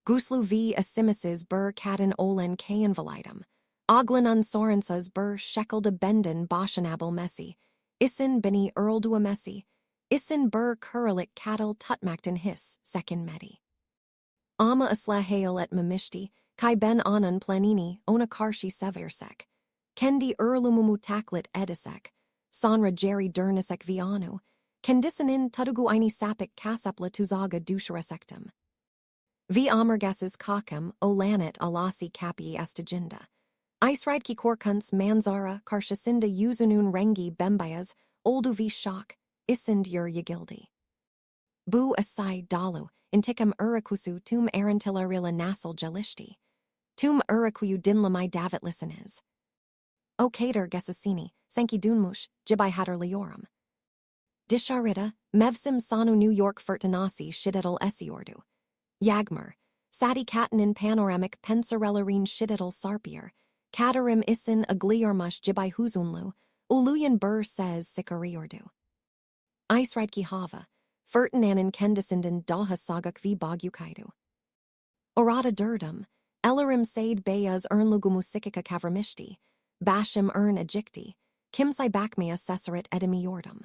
Guslu v asimises bur kadın oğlun Kayınvalidem. Oğlunun sonrasız bur şekilde benden boşanabilmesi. İçin beni öldürmesi. İçin bur kuralık kadıl tutmaktan his sekinmedi. Ama ıslah hayal etmemişti, kay ben onun planini ona karşı seversek. Kendi ölümümü taklit edesek. Sonra geri dönüsek vi onu. Kendisinin tutugu aynı sapık kasapla tuzağa düşüresektim. Vi omurgasız kakam o lanet alası kapıyı esticinde. Isridki korkunç manzara karşısında yüzünün rengi bembeyaz oldu vi şok, isind yigildi. Bu asay dalu, intikam urakusu tüm ayrıntılarıyla nasıl gelişti. Tüm urakuyu dinlemay davetlisiniz. O kader gesasini, sanki dünmuş, jibay hatırlıyorum. Dışarıda, mevsim sonu New York fırtınası şiddetli esiyordu. Yagmur, sadi katinin panoramik pencerelerin şiddetli sarpıyor. Kaderim isin agliyormuş jibay huzunlu, uluyan bur ses sıkırıyordu. Isridki hava, fırtınanın kendisinden daha sagak vi bagyukaydu. Orada durdum, ellerim said beyaz ernlugumu sikika kavramışti, başım ejikti, kimsay bakmaya cesaret edemiyordum.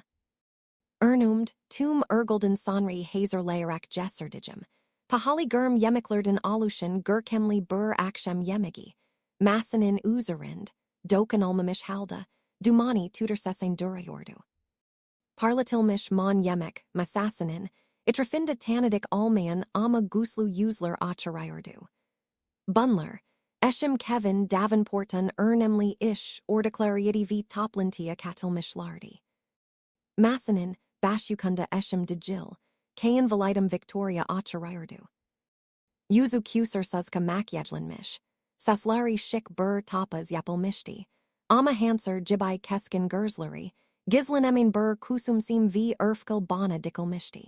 Ernumd, tüm ergulden sonri hazırlayarak cesurdigim. Pahali gurm yemeklerden aluşan gürkemli bur akşam yemegi. Masinin üzerind, dokan olmamış halde, dumani tutursesin duruyordu. Parlatilmiş mon yemek, masasinin, itrafinda tanadik almayan ama guslu yüzler açırıyordu. Bunlar, eşim Kevin Davenport'un önemli iş ordaklarıydı vi toplantıya katılmışlardı. Masinin, başyukunda eşim Dicil, Kayınvalidem Victoria açırıyordu. Yüzü küsursuzca makyajlanmış, sesleri şık bur tapas yapılmıştı, ama hanser jibay keskin gözleri, gizlenemin bur kusumsim vi örfkal bana dikilmişti.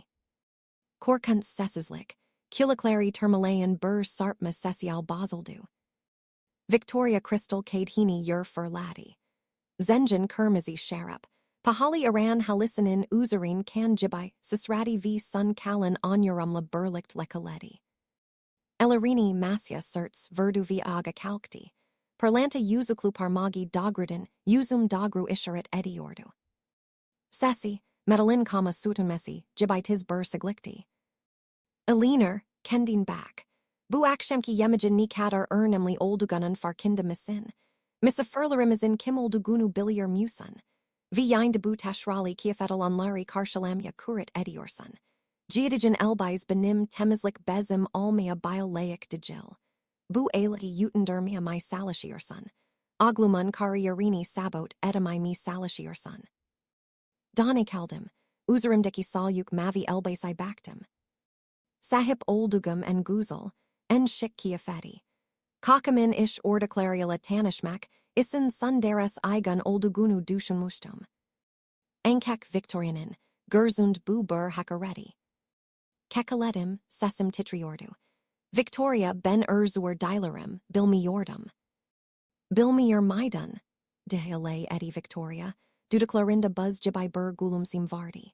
Korkunç sessizlik, kulakları termalayan bur sarpma sesial bozuldu. Victoria Crystal kadhini yer fırladı. Zengin kırmızı şarap, pahali aran halisinin uzurin kan jibay sisrati vi sun kalan onurumla birlikt lekaleti. Ellerini masya certs verdu vi aga kalkti. Perlanta yüzüklu parmagi dogrudin, yüzüm dogru isharet ediyordu. Sesi, medalin kama sutunmesi, jibay tiz bur siglikti. Eliner, kendin bak. Bu akşamki yemecin ni kadar önemli oldugunun farkında mısın? Misafirlerimizin kim olduğunu biliyor musun? Vi yayında bu taşrali kıyafetlanları karşılamaya kuret ediyorsun. Giydicin elbise benim temizlik bezim almaya bayılayık dicil. Bu eyleti yutundermaya may çalışıyorsun. Aglumun kariyerini sabot edemay mi çalışıyorsun. Dane kaldım, üzerimdeki salyuk mavi elbise baktım. Sahip oldugum en güzel, en şık kıyafeti. Kakamin iş ordaklarıyla tanışmak, isin sundares aygun olduğunu düşünmüştüm. Enkek Victoria'nın, görzund bu bur hakareti. Kekaledim, sesim titriyordu. Victoria ben erzur dilerim, bilmiyordum. Bilmiyor maydun, dehale edi Victoria, dudaklarında buz jibay bur gulumsim vardi.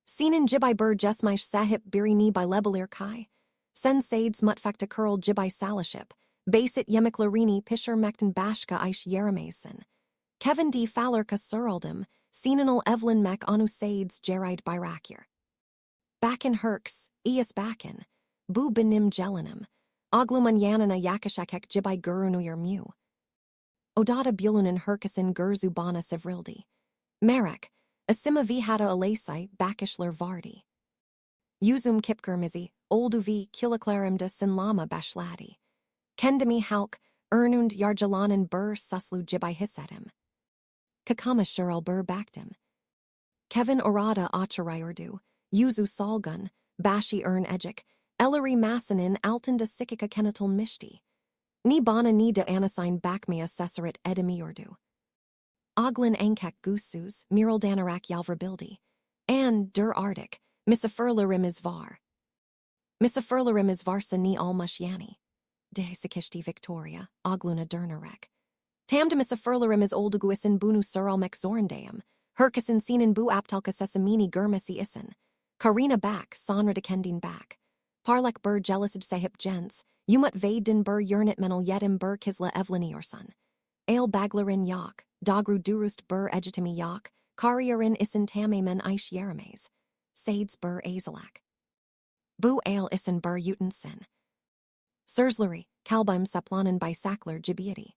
Senin jibay bur jesmayş sahip birini bilebilir kai. Sen sades mutfakta curl jibay salaship, basit yemeklerini pişirmekten başka iş yeremeysin. Kevin D. Fallerka suraldım, seninal Evelyn mek onu sades geride bayrakir. Bakin herks, ias bakin, bu benim gelinim, agluman yanana yakashakek jibay gurunuyur mu. Odada bulunin herkesin gurzu bana sevrildi. Marek, asima vihata alasai bakishler vardi. Yüzüm kipkirmizi, oldu vi kilaklarımda sinlama başladi. Kendimi halk, ernund yarjalanan bur suslu jibay hissedim. Kakama shirel bur baktım. Kevin orada açırıyordu, yüzü salgun, bashi ejik, elleri masinin altında sikika kenetılmışti. Ni bana ni de anasign bakmaya cesaret edemiyordu. Oglin enkek gusuz, miraldanarak yalvrabildi. An der artik, misafirlerimiz var. Misafirlerimiz varsa ni almuş yani. De sikishti Victoria, ogluna dernarek. Tamda misafirlerimiz oldugu isin bunu suralmek zorundayım. Herkesin senin bu aptalka sesamini gurmesi isin. Karina bak, sonra de kendin bak. Parlak bur jealousij sahip gens, umut vaden bur yernit menal yedim bur kisla evleniyorsan. Ale baglarin yok, dagru durust bur egitimi yok, kariyarin isin tamamen ish yerames. Sades bur azalak. Bu ale isin bur utensin. Sersleri, kalbim saplanen bisakler jibiati.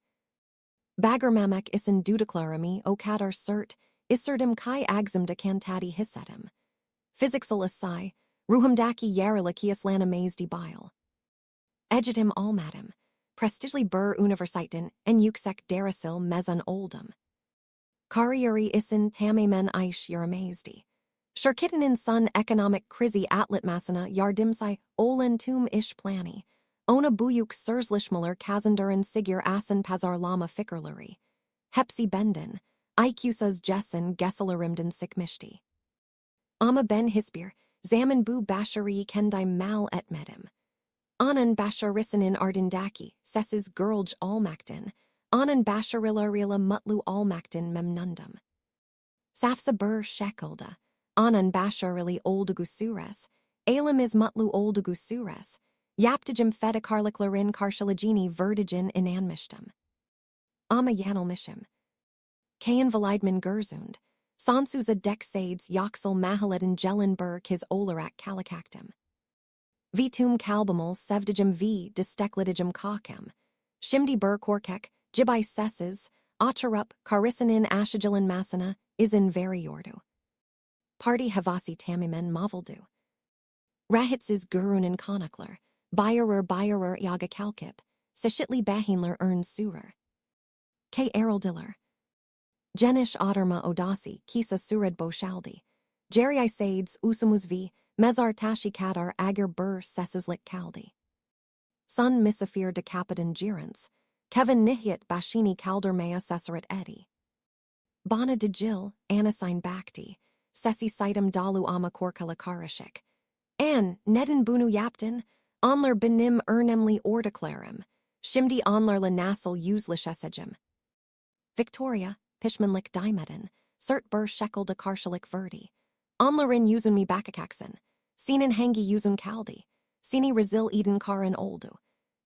Bagermamek isin dudaklarami o kadar cert, isserdim kai agzim de cantati hissetim. Physicsal asai, ruhumdaki yaralakias lanames di bile. Egitim almadim, prestigely bur universiten en yüksek derisil mezun oldum. Kariyeri isin tamamen ish yaramazdi. Şirketinin sun economic krizi atlatmasına yardımsay olan tüm iş plani. Ona buyuk sözleşmeler kazandıran sigir asin pazarlama fikirleri. Hepsi benden, IQ'suz jessen geselerimden sikmişti. Ama ben hiçbir zaman bu başarıyı kendim mal etmedim. Anan başarısının ardındaki sessiz gürülç olmaktan, anan başarılarıyla mutlu olmaktan memnundum. Safsa bur şekilde, anan başarılı olduğu sures, elimiz mutlu olduğu sures, yaptıcım fedakarlıkların karşılacağını verdiğin inanmıştım. Ama yanılmışım. Kayınvalidem gözünd, sonsuza dek sades yoksal mahalledin gelin bur kiz olarak kalakaktim. Vitum kalbamol sevdicim v destekladicim kakem. Şimdi bur korkek, jibay sessiz, oturup karisinin aşıcılın masana, izin veriyordu. Parti havasi tamimen mavildu. Rahitsiz gurunin konaklar, bayarer yaga kalkip, seşitli bahinler ern surer. K erildiller. Geniş oturma odasi kisa sured boşaldi. Jerry sades usumuz v, mezar tashi kadar agar bur sessizlik kaldi. Sun misafir decapitan girans, Kevin nihyat bashini kaldermaya sesaret edi. Bana dejil, anasign bakti, sesi sitem dalu ama korkala karashik. An, neden bunu yaptin, onlar benim ernemli ordaklarım, şimdi onlarla nasıl yüzleşesecim. Victoria, pişmanlık diymedin, sert bur şekilde karşılık verdi. Onların yüzünmi bakakaksın, senin hangi yüzün kaldi, seni rezil eden karın oldu.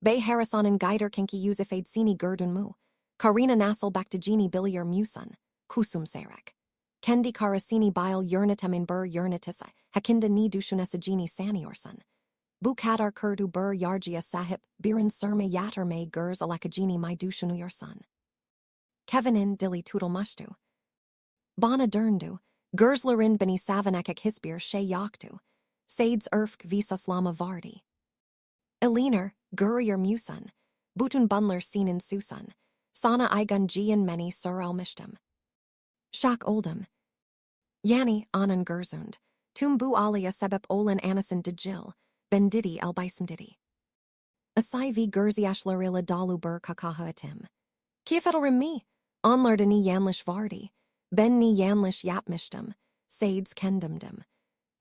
Bey harasanın giderkenki yüzifade seni gördün mu, karina nasıl baktacini biliyor musun, kusum serek. Kendi karasini bil yernitemin bur yernitisa, hakinda ni düşünesecini sanıyorsun. Bu kadar kurdu bur yargıya sahip, birin sırma yatırmay göz alakacini my düşünüyorsun. Kevin'in dili tutulmuştu. Bana döndü, gözlerin beni savanakak hiçbir şey yoktu. Sades erfk visaslama vardi. Eliner, görüyor musun? Bütün bunlar senin susan. Sana aygun giyen meni sarılmıştım. Şak oldum. Yani, anan gözünd. Tüm bu alıya sebep olan anasin dejil, bendidi elbismdidi. Asay vi görziyaşlarıyla dalu bur kakaha etim. Kıyafetlerim mi? Onlarda ni yanlış vardi. Ben ni yanlış yapmıştım. Sades kendimdim.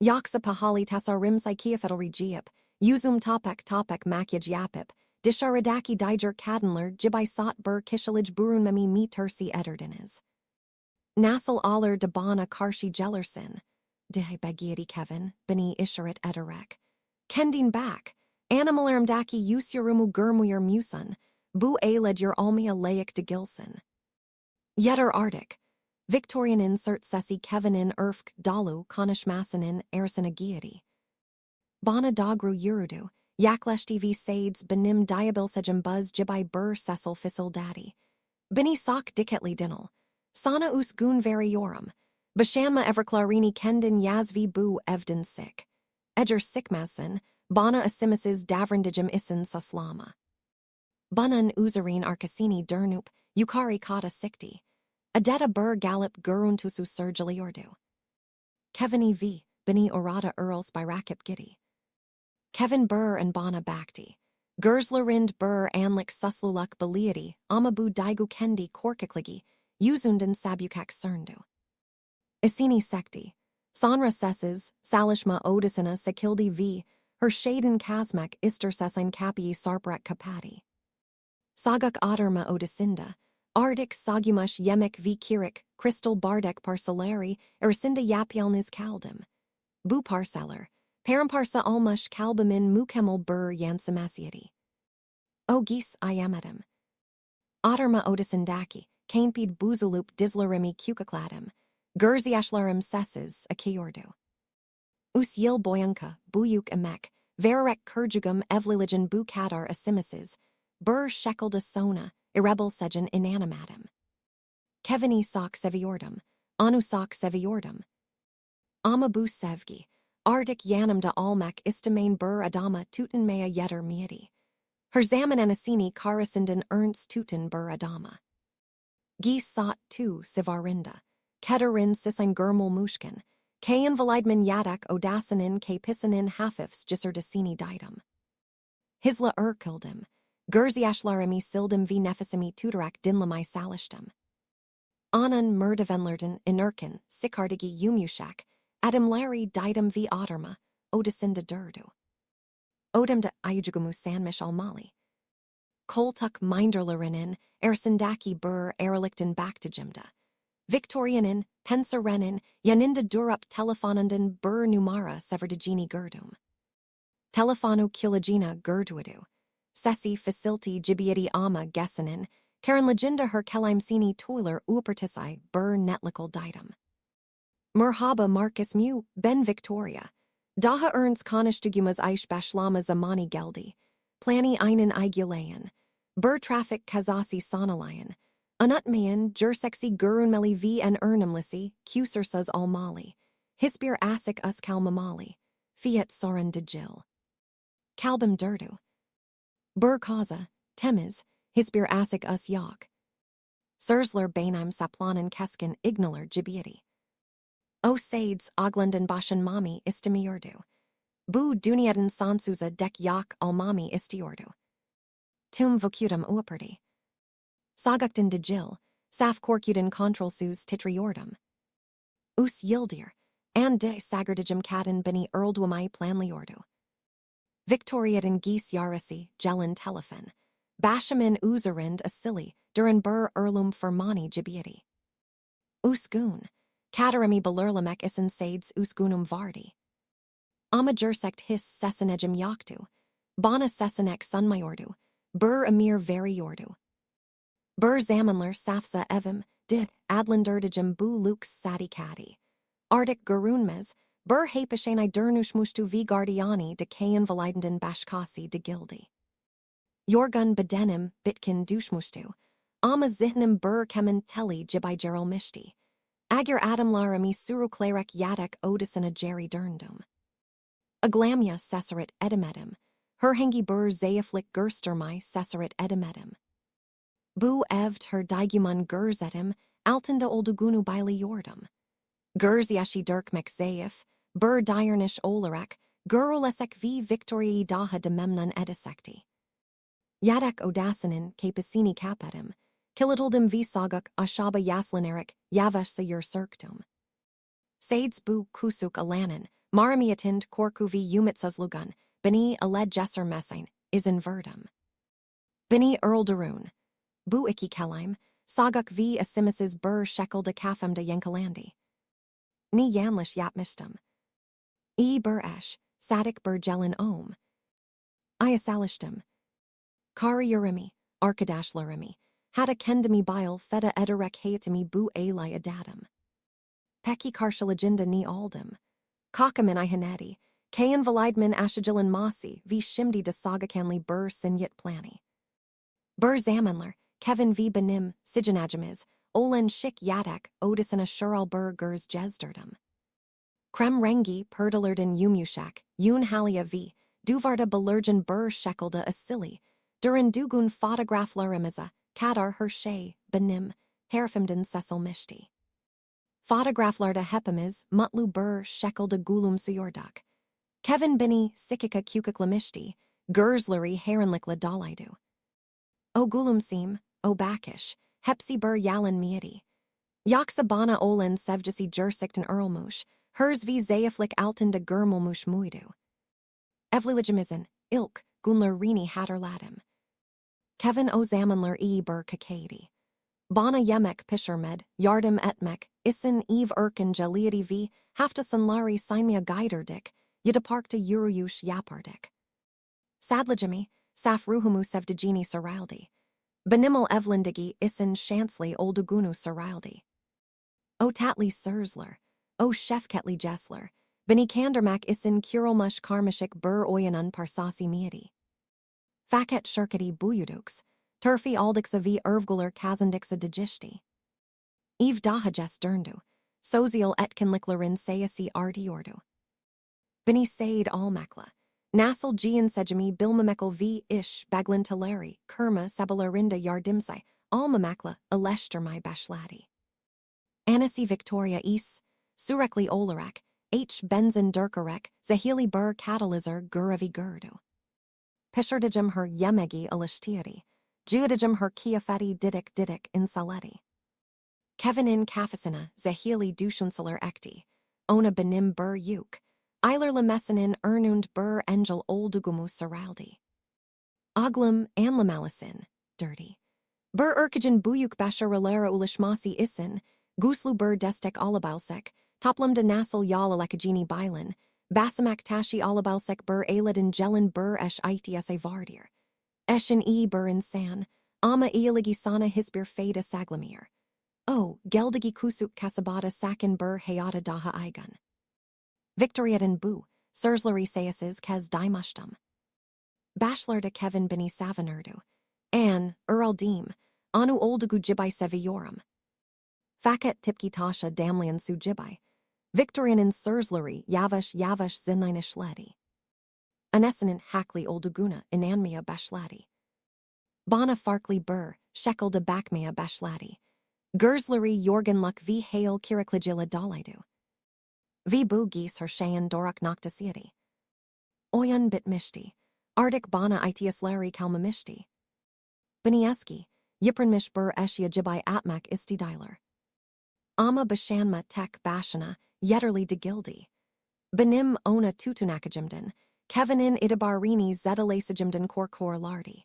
Yoksa pahali tasarımsay kıyafetleri giyip, yüzüm topek makyaj yapıp, dışarıdaki diğer kadınlar jibay sat bur kişilik burunmemi mi tersi ederdiniz. Nasıl alır da bana karşı gelirsin? Diye begiyedi Kevin, beni işaret ederek. Kendin bak, animalarımdaki yüzyorumu görmüyor musun? Bu eyledyor olmaya layık değilsin. Yeter artık. Victorian insert sesi Kevin'in erfk dalu konuşmasının ersine giyedi. Bana dagru yürüdü, yaklaştı ve sades benim diabilsecim buz jibay bur cecil fısıldadı. Beni sok dikkatli dinle. Sana us gun veriyorum. Başanma everklarini kendin yazvi bu evden sik. Eger sikmasin, bana asimisiz davrandicim isin saslama. Bunun uzarin arkasini dernup, yukari kata sikti. Adeta bur galip guruntusu sergiliyordu. Kevini v, beni orada earls by rakip giddy. Kevin bur and bana bakti. Gerzlerind bur anlik susluluk beliadi, amabu daigu kendi korkakligi, yüzünden sabukak serndu. Isini sekti. Sonra sesses, salishma odisina sekildi v, her shaden kasmek ister sesin kapi sarprak kapati. Sagak oderma odisinda, ardik sagumush yemek v kirik, crystal bardek parcelari, ersinda yapyalniz kaldim. Bu parceller, Paramparsa almuş kalbimin mükemmel bir yansımasıydı. O gis ayamadım. Oturma odasındaki, kainpid buzulup dizlerimi kukakladım. Gözyaşlarım sessiz akıyordu. Us yıl boyunca, buyuk emek, vererek kurcugum evlilicin bu kadar asimisiz, bir şekilde sona, irebelsecin inanamadım. Kevini sak seviyordum, onu sak seviyordum. Ama bu sevgi, artık yanımda almak istemeyen bir adama tutunmaya yeter miydi? Her zaman anasini karşısından ernst tutun bir adama. Gis saat tu sivarinda, keterin sisin gurmulmuşken, kayınvalidem yadak odasının kapısının hafifs ciserdasini didum. Hisla kildim, gözyaşlarımı sildim ve nefesimi tutarak dinlemeye çalıştım. Anan merdivenlerden inerken sikardigi yumuşak, adımları didum ve oturma, odasında durdu. Odamda ayucugumu sanmış almalı. Koltuk minderlerinin ersindaki bir eralikten baktacımda. Victorianin, pensarenin, yanında durup telefonundan bir numara severdigini gördüm. Telefonu kilagina gördüydü. Sesi facility cibiyeti ama gesinin, karen legenda her kelimsini toiler upertisai bir netlikal didum. Merhaba Marcus mu, ben Victoria. Daha ernst konuştuğumuz iş başlama zamanı geldi. Plani einen aygulayan. Bir trafik kazası sonalayan. Unutmayan, jerseksi görünmeli ve en önemlisi, kusursuz almalı. Hiçbir asik us kalmamalı. Fiat sorun dicil. Kalbim durdu. Bir kaza, temiz, hiçbir asik us yok. Sirsler benim saplanan keskin ignalar cibiyeti. O sades oglandan boşanmamı istemiyordu. Bu dünyadan sonsuza dek yok almamı istiyordu. Tüm vücudum uaperdi. Sagaktan dicil, saf korkudan kontrolsuz titriyordum. Us yildir, and de sagardigim kadın beni öldürmeyi planlıyordu. Victoria'dan gis yarısı gelin telefon. Başımın üzerinde asili duran bir erlum fermani cibiyeti. Usgun, kaderimi belirlemek için sades usgunum vardi. Ama gerçek his sesinecim yoktu. Bana sesinek sunmayordu. Bir emir veriyordu. Bir zamanlar safsa evim, de adlandırdıcım bu lux sadikati. Artık görünmez, bir hapişenay dönüşmüştü ve gardiyani de kayınvalidenden başkası de gildi. Yorgun bedenim bitkin düşmüştü. Ama zihnim bir kemin teli cibay geralmişti. Agar adamlarımı sürüklerek yadak odasına geri döndüm. Aglamya sesaret edemedim. Herhangi bir zayıflık göstermay sesaret edemedim. Bu evt her diguman görzetim, altında olduğunu biliyordum. Gözyaşı dökmek zayıf, bir dayanış olarak, görülesek ve Victoria'yı daha da memnun edesekti. Yadak odasının kapısını kapadım, kilitledim ve sagak aşağı yaslanarak yavaşça yürüsürdüm. Sades bu kusuk alanan, maramiyatind korku ve umitsizluğun, beni aled cesermesin, izin verdim. Beni öldürün. Bu iki kelim, sagak ve asimisiz bir şekilde kafamda yankılandı. Ni yanlış yapmıştım. Bir eş, sadik bir gelin Ayasalıştım. Kariyerimi, arkadaşlarimi, hatta kendimi bil feda ederek hayatimi bu eylay adadım. Peki karşılığında ni aldım. Kakamin ihaneti, kayınvalidem aşıcılın masi ve şimdi de sagakanli bir sinyet plani. Bir zamanlar, Kevin ve benim, sicinacimiz, olan şik yadak odasına şural bir göz gezdirdim. Krem rengi perdelerden yumuşak, yun halia ve, duvarda belirgin bir şekilde asili, duran dugun fotoğraflarımıza, kadar her şey, benim, tarafımdan sesilmişti. Fotoğraflarda hepimiz, mutlu bir şekilde gülümsüyorduk. Kevin beni sikika kukaklamıştı, gözleri herinlikle dolaydı. O gülümsim, o bakiş, hepsi bir yalan miydi. Yoksa bana olan sevgisi gerçekten örülmüş, hers ve zayıflık altında görmülmüş muydu. Evlilicimizin, ilk, günlerini hatırladım. Kevin o zamanlar iyi bir kakaydı. Bana yemek pişirmed, yardım etmek, isin ev erken geliydi ve haftasınları saymaya giderdik, Yadaparkta yuruyush yapardik. Sadlajimi, saf ruhumu sevdijini saraldi. Benimal evlindigi isin shansli oldugunu saraldi. O tatli sursler, o shefketli jesler, beni kandermak isin kurulmush karmashik bur oyanun parsasi miadi. Faket shirkati buyuduks, turfi aldiksa v ervguler kazandiksa digishti. Eve dahajes derndu, sozial etkinliklerin sayasi artiordu. Beni said almakla, nasal gian sejami bilmamekel v ish baglintaleri, kerma sabalarinda yardimsai, almamakla, eleshtermai bashladi. Anasi Victoria is, surekli olarak, h benzin durkarek, zahili bur catalyzer guravi gurdu. Pisherdijum her yemegi alishtiadi, juadijum her kiafati didik insaleti. Kevinin kafasina, zahili dushunsaler ekti, ona benim bur yuk, eiler lemessinin ernund bur engel oldugumu saraldi. Oglum anlamalisin, dirty. Bur urkijin buyuk basharalera ulishmasi isin, guslu bur destek alabalsek, toplam de nasal yal alekajini bilan, basamak tashi alabalsek bur aladin gelin bur esh itiasa vardir. Eshin bur insan, ama ialigi sana hisbir fada saglamir. O, geldigi kusuk kasabada sakin bur hayata daha igan. Victoriadan bu, sursleri sayases kes dimashtam. Bachelor de Kevin bini savanurdu. An, uraldim, anu oldugu jibai seviorum. Faket tipki tasha damlian su jibai. Victorianin sursleri yavash zininish ledi. Anesinin hakli olduguna inanmia bashladi. Bana farkli bur, shekel de bakmea bashladi. Gersleri jorgenluk v hail kirikligila dalidu. V bu geese hershayan dorak noctasiadi. Oyan bit mishti. Ardik bana itiasleri kalmamishti. Benieski, yipranmish bur eshia jibai atmak isti diler. Ama bashanma tek bashana, yetterli de gildi. Benim ona tutunakajimden, Kevinin idabarini zedalasajimden korkor lardi.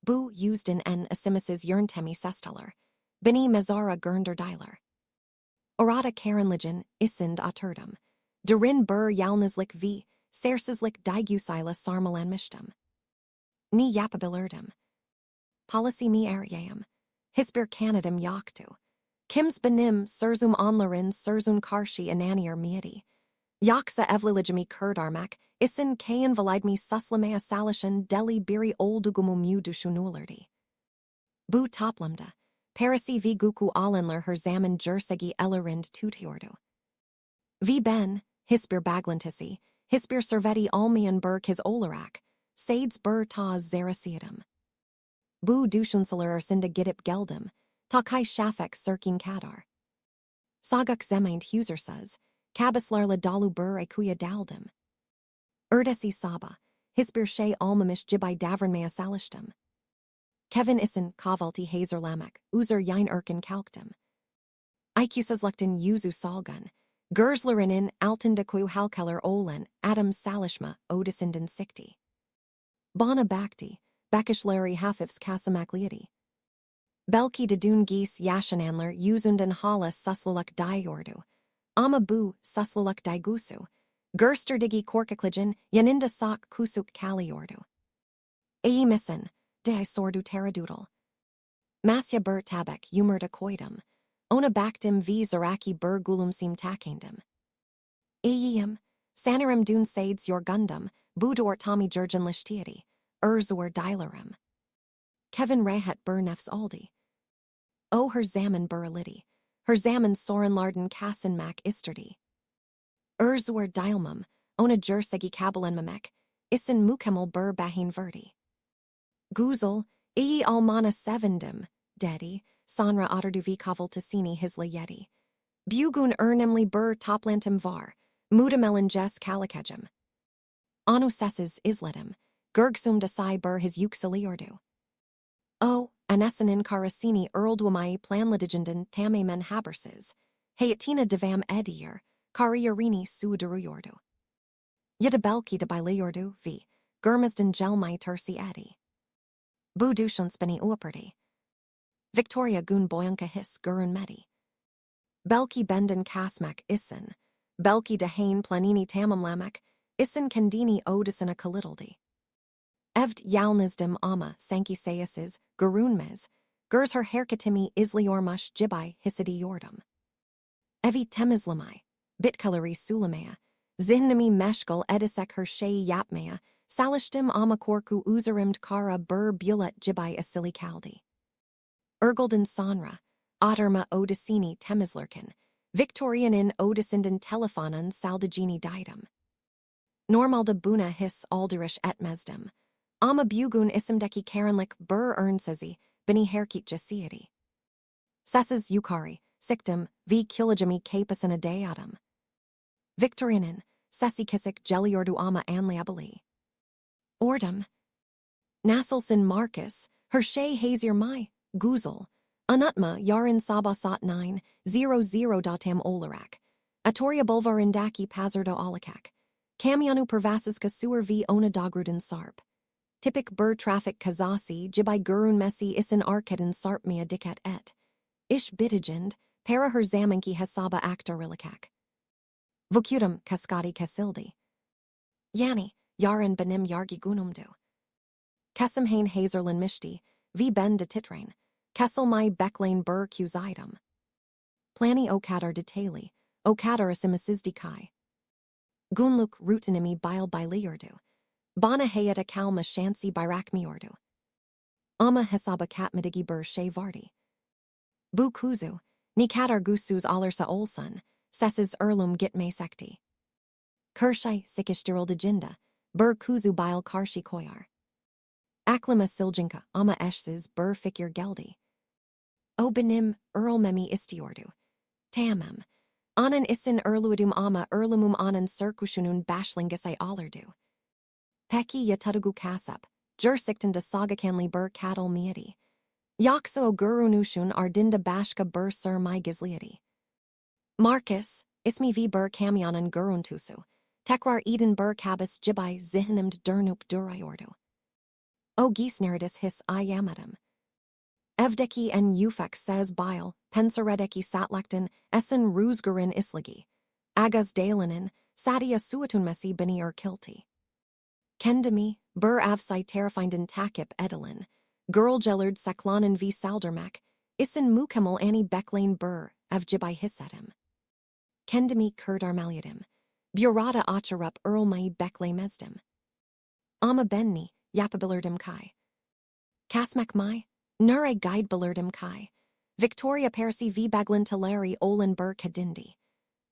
Bu useden en asimises yurntemi sesteller. Bini mezara gurnder diler. Orada karenligen, isind aturdum. Derin bur yalnizlik v, sersislik digusila sarmalan mishtum. Ni yapabilirdum. Policy mi aryam. Hisbir canadam yaktu. Kims benim surzum onlarin surzun karshi ananier miedi. Yaksa evliligimi kurdarmak, isin kayan validmi suslamea salishan deli biri oldugumu mu dushunulardi. Bu toplamda. Parasi v guku alenler her zaman jersegi elerind tutiordu. V ben, hisbir baglantisi, hisbir serveti almian bur kis olarak, sades bur taz zarasiadum. Bu dushunsaler ersinda gidip geldum, takai shafek sirkin kadar. Saguk zemind husersaz, kabislarla dalu bur ekuya daldum. Erdesi saba, hisbir shay almamish jibai davranmea salishtum. Kevin isin kavalti hazerlamak, uzer yin erken kalktum. Ikusazlukten yuzu salgun, gerslerinin altindaku halkeller olen, adam salishma, odisinden sikti. Bana bakti, bakishleri hafifs kasamakliati. Belki de dun geese yashananler uzunden hala suslaluk diordu. Ama bu suslaluk digusu. Gersterdigi korkakligen yaninda sak kusuk kaliordu. Ayi missen, de I sordu teradoodle. Masya bur tabek umurda koidum. Ona baktim v zaraki bur gulumsim takandum. Ayim, sanirim dun sades your gundum, budor Tommy jurgen lishtiati, urzor dilerum. Kevin rehet bur nefs aldi. O her zaman bur alidi, her zaman soren larden kassen mak isterdi. Urzor dialmum, ona jursegi kabalen mamek, isin mukemel bur bahin verdi. Guzel, iyi almana sevendim, dedi, sonra otterduvi kavaltasini hisla yeti. Bugun ernemli bur toplantim var, mudamelin jes kalikajum. Anu sesses isledim, gurgsum desai bur his yuxiliordu. O, anesinin karasini erldwamai planladigendin tamamen haberses, hayatina devam edier, kariarini suderuyordu. Yedabelki de biliordu v, gurmasden gelmai tersi edi. Bu dushunspeni uaperdi. Victoria gun boyanka his gurun medi. Belki benden kasmak isin. Belki de hain planini tamamlamak, Isin kendini odasına kalidildi. Evd yalnızdım ama sanki sayısız, görünmez, göz her hareketimi izliyormuş gibi hissediyordum. Evi temizlemeye, bitkaları sulamaya, zihnimi meşgul edecek her şeyi yapmaya, çalıştım ama korku üzerimde kara bir bulet gibi asili kaldı. Ergulden sonra, oturma odasını temizlerken, Victoria'nın odasından telefonun saldığını duydum. Normalde buna his aldırış etmezdim. Ama bugün isimdeki karanlık bir earnsezi beni hareketçisiydi. Sessiz yukarı, siktim ve kilogimi kapısına dayadım. Victoria'nın sesi kısık geliyordu ama anlayabili. Ordum. Nasılsın Marcus, her şey hazır mı, güzel. Unutma yarın sabah saat 9:00 olarak. Atoria bulvarındaki pazarda olacak. Kamyonu pervasız kasur ve ona dogrudun sarp. Tipik bir trafik kazası gibi görünmesi için arkadan sarpmaya dikkat et. İş biticinde, para her zamanki hesaba aktarılacak. Vücudum kaskadi kesildi. Yani, yarın benim yargı günümdü. Kesimhane hazırlanmıştı ve ben de titrein. Kesilmeyi bekleyin bir kuzaydım. Plani o kadar detaylı, o kadar isimsizdi ki. Günlük rutinimi biliyordu. Bana hayata kalma şansı bırakmıyordu. Ama hesaba katmadigi bir şey vardı. Bu kuzu, ni kadar gusuz alırsa olsun, sessiz gitmeyecekti. Kerşay sıkıştırıldığında, bir kuzu karşı koyar. Aklıma silcinka ama eşsiz bir fikir geldi. O benim ölmemi istiyordu. Tamam. Anan isin ölüydüm ama ölümüm anan sirkuşunun başlangısı olurdu. Peki ya tutugu kasap, gerçekten de sağlıklı bir katılmaydı. Yoksa o görünüşün ardında başka bir sır mı gizliydi. Marcus, ismi ve bir kamyonun görüntüsü, tekrar eden bir kabus gibi zihnimde dönüp duruyordu. O gisneridis his ayamadım. Evdeki en ufak ses bil, pensaredeki satlaktan, esin rüzgarın isligi. Agaz dalinin, sadia suatunmesi beni kilti. Kendimi, bir avsay terrifinden takip edilin, gurulgelerd saklanan v saldermak, isin mükemmel ani bekleyin bir, evcibi hissedim. Kendimi kurtarmalıydım. Burada açarıp ölmeyi beklemezdim. Ama benni, yapabilirdim ki. Kasmak mı? Nere guidebilirdim ki. Victoria persi v baglintaleri olan bir kadindi.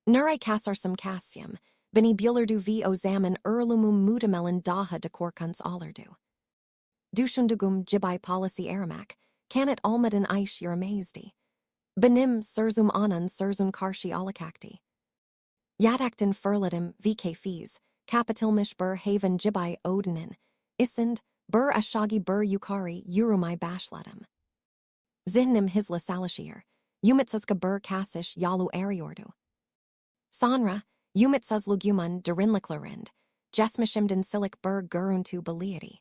Nere kasarsam kasyam, beni bilirdu v o zaman ölümüm muhtemelen daha de korkunç olurdu. Düşündüğüm gibi policy aramak, kanat olmadan iş yürümezdi. Benim sözüm onun sözün karşı olacaktı. Yadaktan fırladım v keyfiz, kapatilmiş bir haven gibi odanın, isind, bir aşağı bir yukarı yürümeye başladım. Zihnim hızla çalışıyor, umitsizca bir kasış yolu arıyordu. Sonra, umitsizluğumun derinliklerinde, jesmişimden silik bir görüntü belirdi.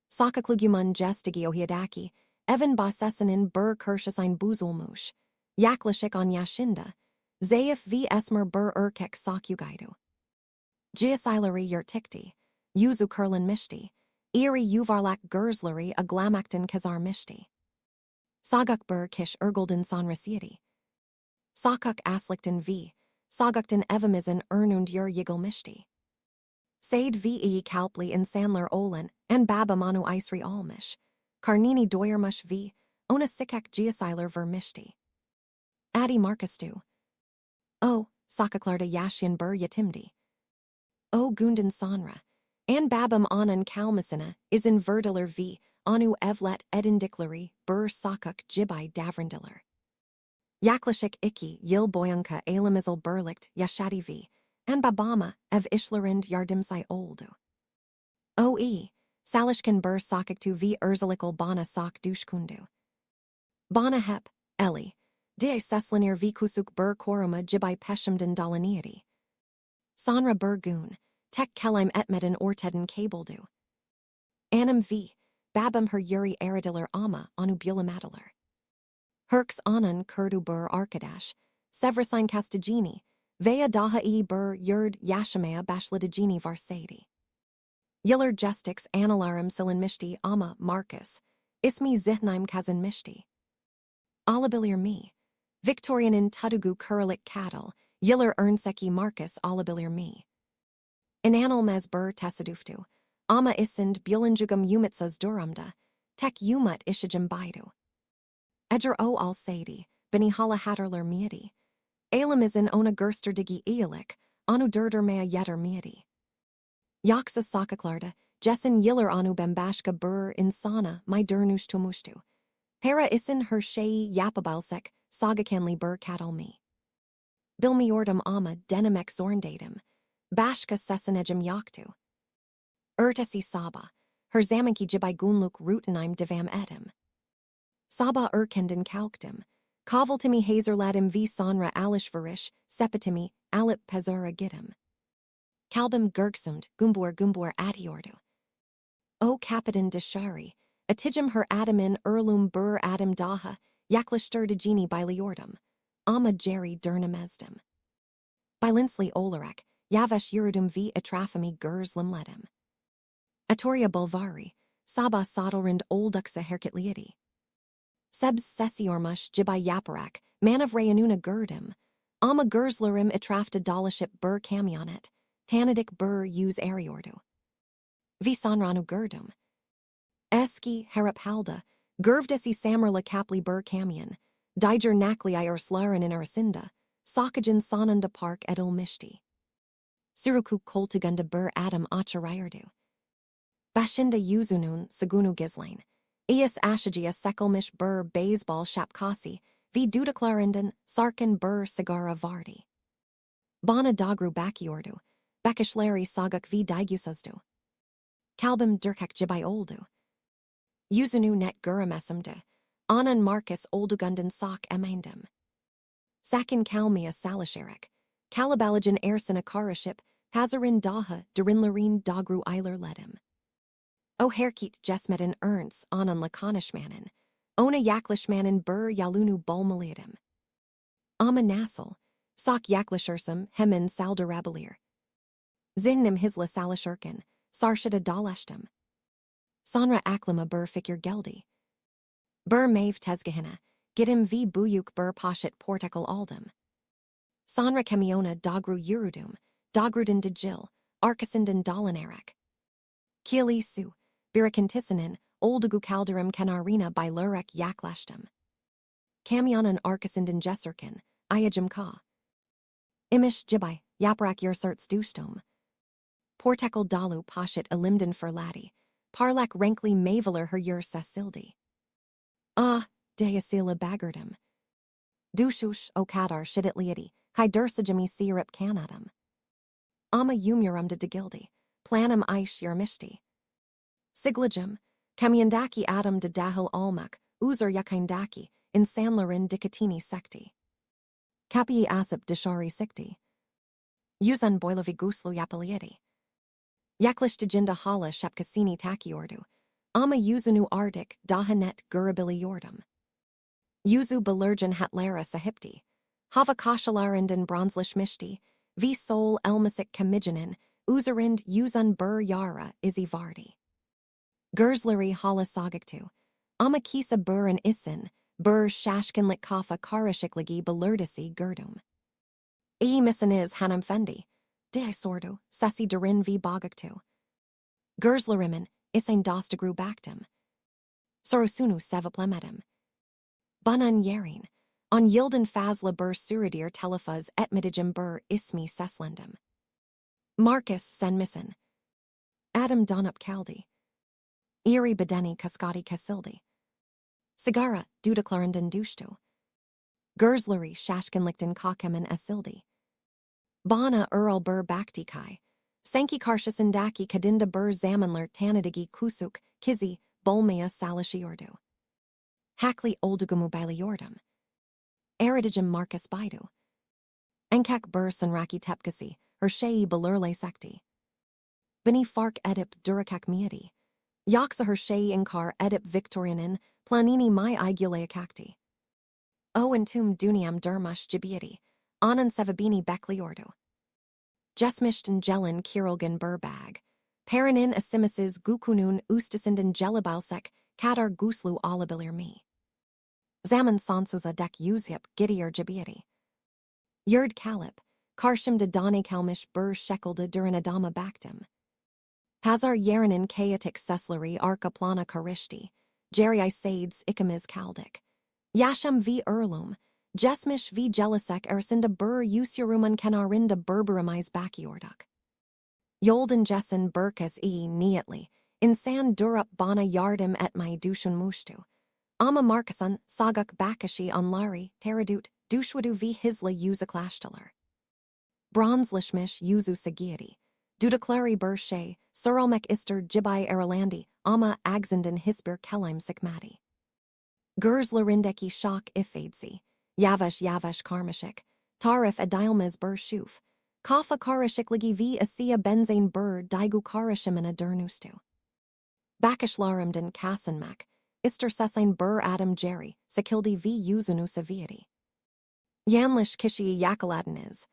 Sakakluğumun jestigiohiyadaki, evin bahsesinin bir kirşasin buzulmuş, yaklaşık 10 yaşında, zayıf ve esmer bir erkek sakyugaydu. Giasileri yurtikti, yüzü kırlanmıştı, iri yuvarlak gözleri aglamaktan kızarmıştı. Sagak bir kiş ergulden sonrasıydı. Sakak asliktan v, sagaktan evimizin ernundyur yıkılmıştı. Said v iyi kalpli insanlar olan, en baba manu isri almış, karnini doyurmuş v, ona sikak giasiler vermişti. Adi markastu. O, sakaklarda yaşayan bir yetimdi. O günden sonra, en babam anan kalmasına, izin verdiler v, anu evlet edindikleri, bir sakak gibi davrandiler. Yaklaşık iki yıl boyunca elimizil birlikt yaşadı v, en babama ev işlerind yardımsay oldu. O salışkan bir sakaktu v erzalikal bana sak düşkundu. Bana hep, Eli, de seslenir v kusuk bir koruma gibi peşimden dolaniydi. Sonra bir gün, tek kelim etmeden ortadan kabuldu. Anam v, babam her yuri aradiler ama anu bulamadiler. Herks anan kurdu bir arkadaş, Seversin Castigini, Veya daha iyi yurd yaşamaya başladığını varsaydı. Yıllar gestix anılarım silinmişti ama Marcus, ismi zihnim kazanmıştı. Alabilir mi? Victoria'nın tutugu kuralık cattle, yıllar önceki Marcus alabilir mi? İnanılmaz tesadüftü. Ama isind bulunacağım umutsuz durumda. Tek umut işicim baydu. Eğer o alsaydı, beni hala hatırlar mıydı? Elimizin ona gösterdiği iyilik, onu durdurmaya yeter miydi? Yoksa sokaklarda, Jessin yıllar onu bambaşka insana dönüştürmüştü. Para isin her şeyi yapabilsek, sağlıkenli cattle mi? Bilmiyordum ama denemek zorundaydım. Başka seçeneğim yoktu. Ertesi sabah, her zamanki gibi günlük rutinim devam ettim. Sabah erkenden kalktım. Kahvaltımı hazırladım ve sonra alışveriş sepetimi alıp pazara gittim. Kalbim gurgsumt gumbur atıyordu. O kapıdan dışarı, atacağım her adımın adım daha, yaklaştırdığını biliyordum. Ama geri dönemezdim. Bilinçli olarak, yavaş yürüdüm ve etrafımı gözlemledim. Atoria bulvarı, sabah sadelrind oldukça hareketliydi. Sebz sesiyormuş gibi yaparak, manevrayanına gördüm. Ama gözlerim etrafta dolaşıp kamyonet, tanıdık yüz arıyordu. Ve sonranı gördüm. Eski harap halde, gövdesi samarla kaplı kamyon, diger nakli ayırslarının arasında, sakıcın sonunda park edilmişti. Siruku koltugunda adam açırıyordu. Başında yüzünün sagunu gizlein. İyis aşıcıya sekelmiş baseball şapkası ve dudaklarından sarkan sigara vardı. Bana dogru bakıyordu. Bakışları sagak ve duygusuzdu. Kalbim dürkek gibi oldu. Yüzünü net göremezimdi. Anan Marcus oldugundan sak emindim. Sakin kalmaya çalışarak, kalabalıcın ersine karışıp, pazarin daha derinlerin dogru ilerledim. O herkit jesmeden ernst onunla konuşmanın, ona yaklaşmanın yalunu bulmalıydım. Ama nasıl, sak yaklaşırsam hemen saldırabilir. Zihnim hızla çalışırken, sarşıda dolaştım. Sonra aklıma fikir geldi. Mav tezgahına, gidim ve büyük poşet portakal aldım. Sonra kamyona dogru yürüdüm, dogrudan dicil, arkasından dolanarak. Kili su, birikintisinin, oldugu kaldırım kenarına baylarak yaklaştım. Kamyonun arkasından cesurken, ayacım ka. İmiş gibi, yaprak yersert düştüm. Portakal dalu poşet elimden fırladı, parlak renkli meyveler her yer sesildi. Ah, deyasila bagırdım. Düşüş o kadar şiddetliydi, kaydırsaçımı sıyırıp kanadım. Ama umuyorumda digildi, planım iş yermişti. Siglacım, kamyondaki adam da dahil olmak, uzar yakindaki, insanların dikkatini sekti. Kapıyı asıp dışarı sikti. Yüzün boylavi guslu yapılıydı. Yaklaştıcında hala şapkasını takıyordu, ama yüzünü artık daha net görebiliyordum. Yüzü belirgin hatlara sahipti. Hava kaşlarından bronzlaşmıştı ve sol elmasik kamicinin üzerind yüzün yara izi vardı. Gözleri hala sagıktı, ama kisa isin, şaşkınlık kafa karışıklığı belirtisi gördüm. İyi misiniz hanımefendi? Diye sordu, sesi derin ve bagıktı. Gözlerimin isin dostagru baktım. Sorusunu sevaplemedim. Banan yerin, on yıldan fazla süredir telefaz etmedicim ismi seslendim. Marcus sen misin? Adam donup kaldi. İri bedeni kaskati kesildi. Sigara dudaklarından düştü. Gözleri şaşkınlıktan kakemin esildi. Bana bakti kai. Sanki karşısındaki kadında zamanlar tanıdığı kusuk, kizi, bolmaya çalışıyordu. Hakli olduğumu biliyordum. Aradicim Marcus baydu. Enkak sonraki tepkisi, her şeyi belirleyecekti. Beni fark edip durakak miydi. Yoksa her şeyi inkar edip Victoria'nın planini my aygulayacaktı. O entum dünyam durmuş gibiydi. Anan sevabini bekliyordu. Jesmiştin gelin kirolgan burbag. Perinin asimises gukunun ustasinden gelibalsek kadar guslu alabilir mi? Zaman sansuza dek yüzyip gidiyor jibiyeti. Yerd kalip, karşımda dane kalmış bir şekilde duran adama baktım. Pazar yerinin kayatik sesleri arka plana karıştı. Jerry sades ikimiz kaldık. Yaşam v erlum, jesmiş v jelisek arasında bir usurumun kenarında berberimiz bakıyorduk. Yoldan jesin berkas niyetli, insan durup bana yardım etmeyi düşünmüştü. Ama markasan sagak bakashi onları tereddüt düşüdü v hizla uzaklaştılar. Bronzlaşmış yüzü sagiyeti. Dudakları bir şey, sarılmak ister jibay aralandi ama agzenden hiçbir kelim sıkmadı. Gözlerindeki şok ifadesi, yavaş karmaşık, tarif edilmez bir şuf, kafa karışıklığı v asiye benzeyen bir duygu karışımına dönüştü. Bakışlarımdan kaçınmak, ister sesin bir adam Jerry, sakildi v yüzünü seviyeti. Yanlış kişiyi yakaladınız.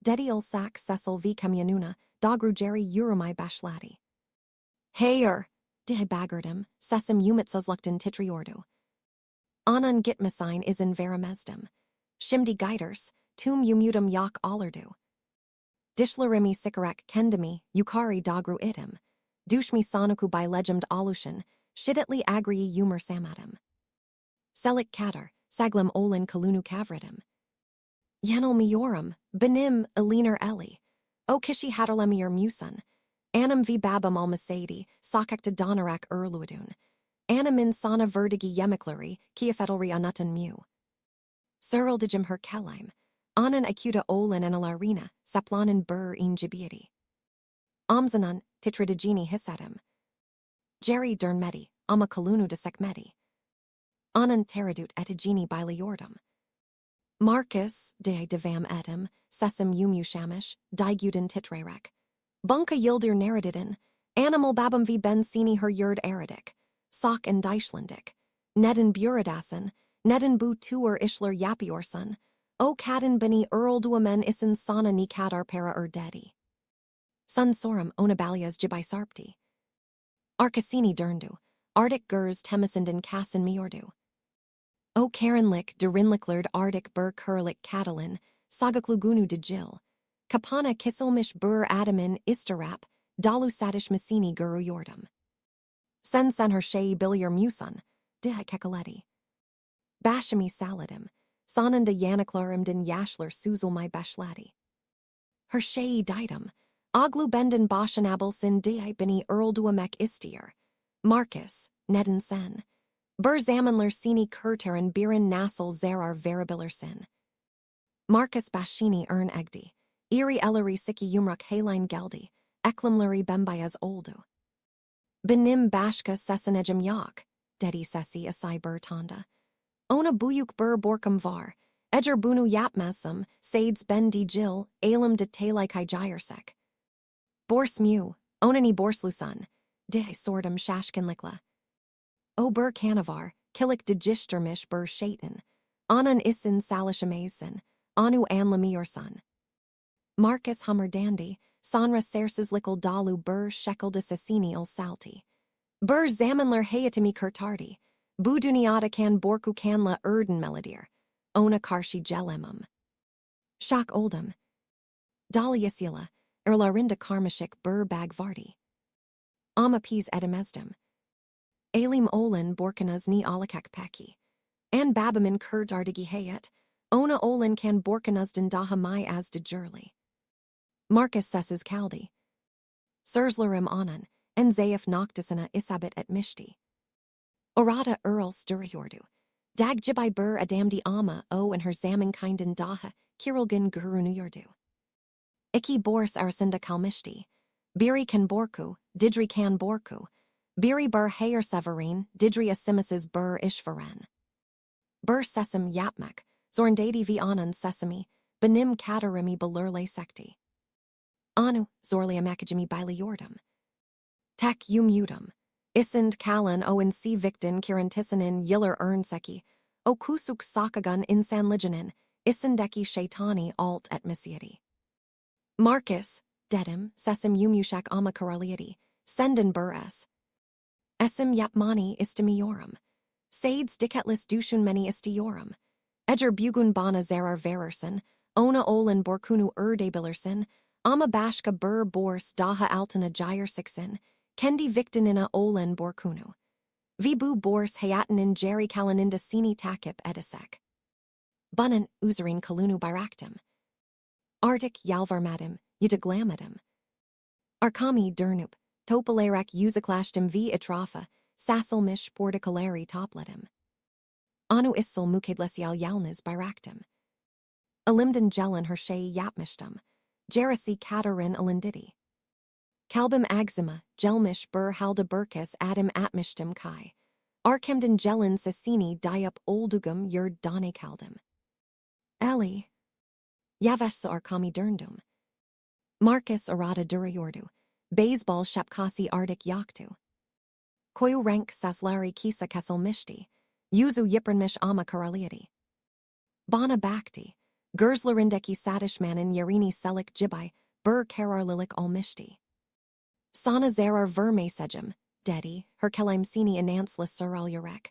Dedi olsak Cecil v kamyonuna, dogru Jerry yürümeye başladı. Hayır, diye bağırdım, sesim umitsizlikten titriyordu. Anan gitmesin izin veremezdim. Şimdi giders, tüm umudum yok olurdu. Dişlerimi sikerek kendimi, yukarı dogru idim. Düşmi sonuku by legend alushin, şiddetli agriyi umursamadım. Selik kadar, saglim olin kalunu kavradım. Yanılmıyorum, benim eliner eli. O kişi hatırlamıyor musun? Anam v babam almasaydi, sokakta donarak erluadun. Anam insana verdigi yemekleri, kıyafetleri anatan mu. Sarıldicim her kelim. Anan akuda olin analarina, saplanan bir incibiyeti. Amzanan, titridigini hissedim. Jerry dernmedi, ama kalunu desekmedi. Anan teredut etigini biliyordum. Marcus, de devam edim, sesim umuşamış, diguden titrerek. Bunka yildir nerediden, animal babam v bensini her yerd eridik. Sok en Deutschlandik. Neden buradassen, neden bu tuer ishler yapiorson. O kaden beni erlduamen isen sana ni kadar para dedi. Sun sorum onabalyas jibisarpti. Arkasini derndu, artik gers temisinden kassen miordu. O karenlik derinliklerd artik bur kurlik Catalan, sagaklugunu de Jill. Kapana kisilmish bur adamin istarap, dalu sadish masini guru yordum. Sen her shei bilier musan, diha kekaleti. Bashami saladim, sananda yanaklarim din yashler suzul my bashlati. Her shei ditum, aglu benden boshanabil sin diha bini erlduamek istier. Marcus, neden sen. Bur zamanler sini kurteren birin nasal zarar varibilersin. Marcus bashini egdi. Iri elleri siki yumruk haline geldi, eklimleri bembayaz oldu. Benim başka sesinecim yok, dedi sesi asay bur tanda. Ona buyuk bur borkum var, eger bunu yapmazsam, sades ben di jil, alim de telek hijayersek. Bors mu, onani borslusan, de sordum shashkinlikla. O bur canavar, kilik de gishtermish bur shaitan, anan isin salishamazen, anu anlamiorsan. Marcus hummer dandy, sanra serses likal dalu bur shekel de sasini ol salti. Bur zamanler hayatimi kurtardi, bu duniata kan borku kanla erden melodier, ona karshi gelemum. Shak oldum. Dali yasila, erlarinda karmashik bur bagvardi. Ama piz edemesdem. Alim olin borkanas ni alakak peki. An babamin kurdardigi hayat, ona olin kan borkanasden daha mai as de jurli. Marcus sesses kaldi. Serslerim anan, en zayef noctisana isabit et mishti. Orada earl sturiordu. Dag jibai bur adamdi ama o and her zamin kinden daha, kirilgan gurunuyordu. Iki bors arsinda kalmishti. Biri kan borku, didri kan borku. Biri bur hayer severin, didri asimises bur ishvaren. Bur sesam yapmak, zorndadi vi anan sesami, benim katarimi belurle sekti. Anu, zorlia makajimi biliordum. Tak umudum. Isind kalan o in si victin kirantisanin yiller ernseki, o kusuk sakagun insan liganin, isindeki şeytani alt etmesiyeti. Marcus, dedim, sesim yumuşak ama kararlıyeti, senden bures. Esim yapmani istemiyorum. Sades dikkatlis düşünmeni istiyorum. Eğer bugün bana zarar verirsin, ona olan borkunu ödeyebilirsin, ama başka bir bors daha altına girsiksin, kendi vicdanına olan borkunu. Ve bu bors hayatının geri kalanında seni takip edecek. Bunun üzerine kalunu bıraktım. Artık yalvarmadım, yedeklemedim. Arkami dönüp, toplayarak yüzüklaştım ve etrafa, sarsılmış portakaları topladım. Anu isıl mukadlesyal yalnız bıraktım. Elimden gelen her şeyi yapmıştım. Gerisi kaderin elindidi. Kalbim agzima, gelmiş bir halde burkas adım atmıştım kai. Arkemden gelen sesini dayıp oldugum dane kaldım. Ali. Yavaşça arkami döndüm. Marcus arada duruyordu. Baseball şapkası artık yoktu. Koyu renk sazları kisa kesilmişti. Yüzü yıpranmış ama kararlıydı. Bana baktı. Gözlerindeki satışmanın yerini selik cibay, bir kararlılık olmuştu. Sana zarar vermesecim, dedi, her kelimesini inançla sıralayarak.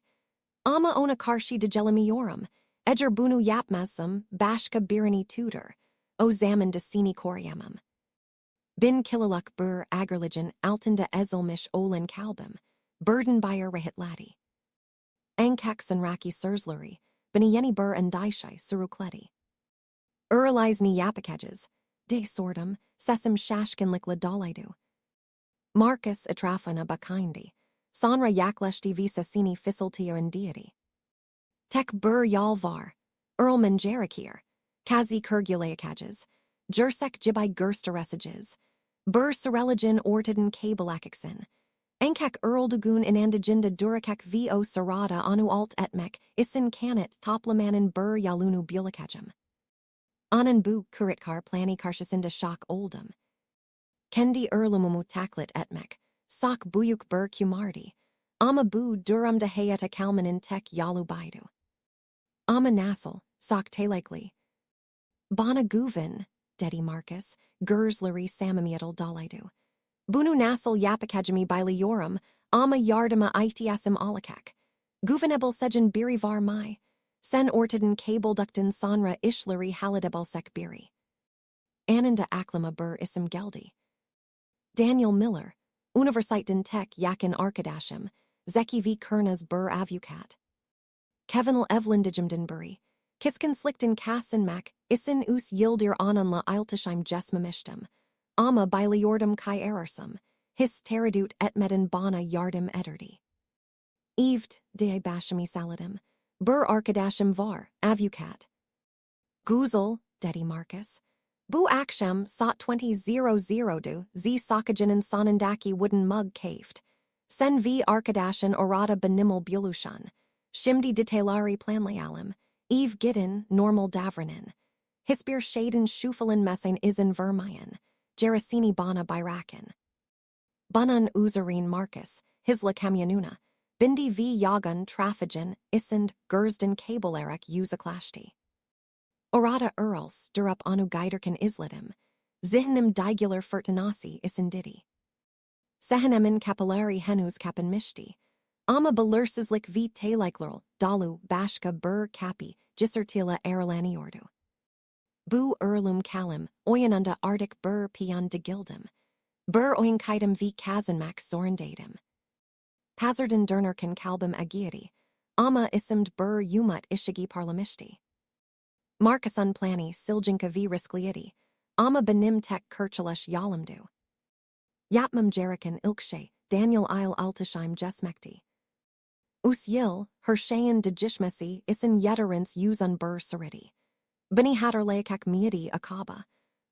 Ama ona karşı dicelemiyorum. Eğer bunu yapmazsam, başka birini tutur. O zaman da seni koruyamam. Bin kiloluk bir agırlıcın altında ezilmiş olan kalbim, burden bayer rahatladı. Ankaksan raki sözleri, beni yeni bir endişe sürükledi. Üralizni yapacağız, de sordum, sesim şaşkınlıkla dolaydı. Marcus etrafına bakindi, sonra yaklaştı ve sesini fısıltıyarındiydi. Tek bir yol var, Earlman gerekir, kazi kurgulayacağız, Jersek cibay göstereceğiz, bir süreligen ortadan kaybolacaksin. Enkak Earldugun inandaginda durakak vo sarada anu alt etmek, isin kanat toplamanın bir yalunu bulacağım. Anan bu kuritkar plani karşısında şok oldum. Kendi Earlumumu taklit etmek, sak buyuk bir kumardi, ama bu durumda hayata kalmanın tek yolu baydu. Ama nasıl, sak telekli. Bana guvin, dedi Marcus, gözleri samimiyetle dolaydu. Bunu nasıl yapacağımı biliyorum, ama yardıma ihtiyaçım olacak. Guvenable secin biri var mai. Sen ortadan kaybılduktan sonra işleri halledebilsek biri. Anında aklıma bir isim geldi. Daniel Miller, Universitetin tek yakın arkadaşım, zeki ve kurnaz bir avukat. Kevin'l evlendigimden biri, kiskenslikten kasınmak, isin us yıldır onunla iletişim geçmemiştim. Ama biliyordum ki ararsam, his tereddüt etmeden bana yardım ederdi. Evd, diye başımı salladım. Bir arkadaşım var, avukat. Güzel, dedi Marcus. Bu akşam saat 20:00'du sakıcının sonundaki wooden mug kayft. Sen ve arkadaşın orada benimle buluşan. Şimdi detayları planlayalım. Ev gidin, normal davranın. Hiçbir şeyden şüphelenmesin izin vermeyin. Gerisini bana bırakın. Bunun üzerine Marcus, hizla kamyonuna, bindi ve yagan trafigen isind gözden kaybolarak yüzüklaştı. Orada Earls durup anu giderken izledim. Zihnim digular fırtınası isindidi. Sehenemin kapilleri henüz kapanmıştı. Ama belirsizlik ve teliklerl dalu başka bir kapi cisirtila aralanıyordu. Bu erlum kalim oyanında artık bir piyan digildim. Bir oyun kaydım ve kazanmak zorundaydım. Pazardan dönerken kalbim agiydi. Ama isimd bir umut işigi parlamıştı. Markasan plani silcinka ve riskliydi. Ama benim tek kurtuluş yolumdu. Yapmam gereken ilkşe Daniel il altışim gesmekti. Us yıl, her şeyin digişmesi isin yeterins yüzün bir süredi. Beni hatırlayacak miydi akaba.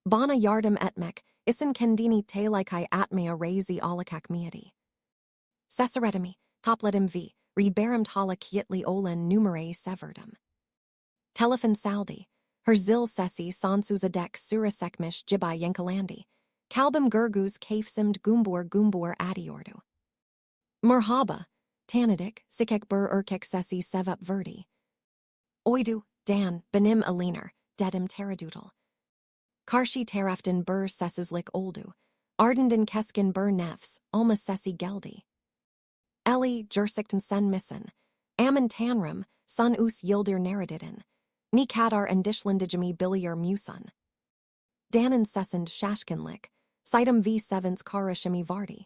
Bana yardım etmek, isin kendini telikay atmaya razi alacak miydi. Seseretimi, topladım ve, riberim hala kiyitli olan numarayı severdim. Telefon saldi, her zil sesi sonsuzadek surasekmiş jibay yankalandi, kalbim gurguz kafsimd gumbur adiyordu. Merhaba, tanadik, sikek bir erkek sesi sevap verdi. Oydu, Dan, benim aliner, dedim teradudal. Karşı taraftan bir sessizlik oldu. Ardından keskin bir nefs, olma sesi geldi. Eli, gerçekten sen misin? Aman tanrım, sun us yıldır nerededin. Ni kadar endişlendiğimi biliyor musun? Dan'ın sesinde şaşkınlık, saydım v sevens karışımı vardı.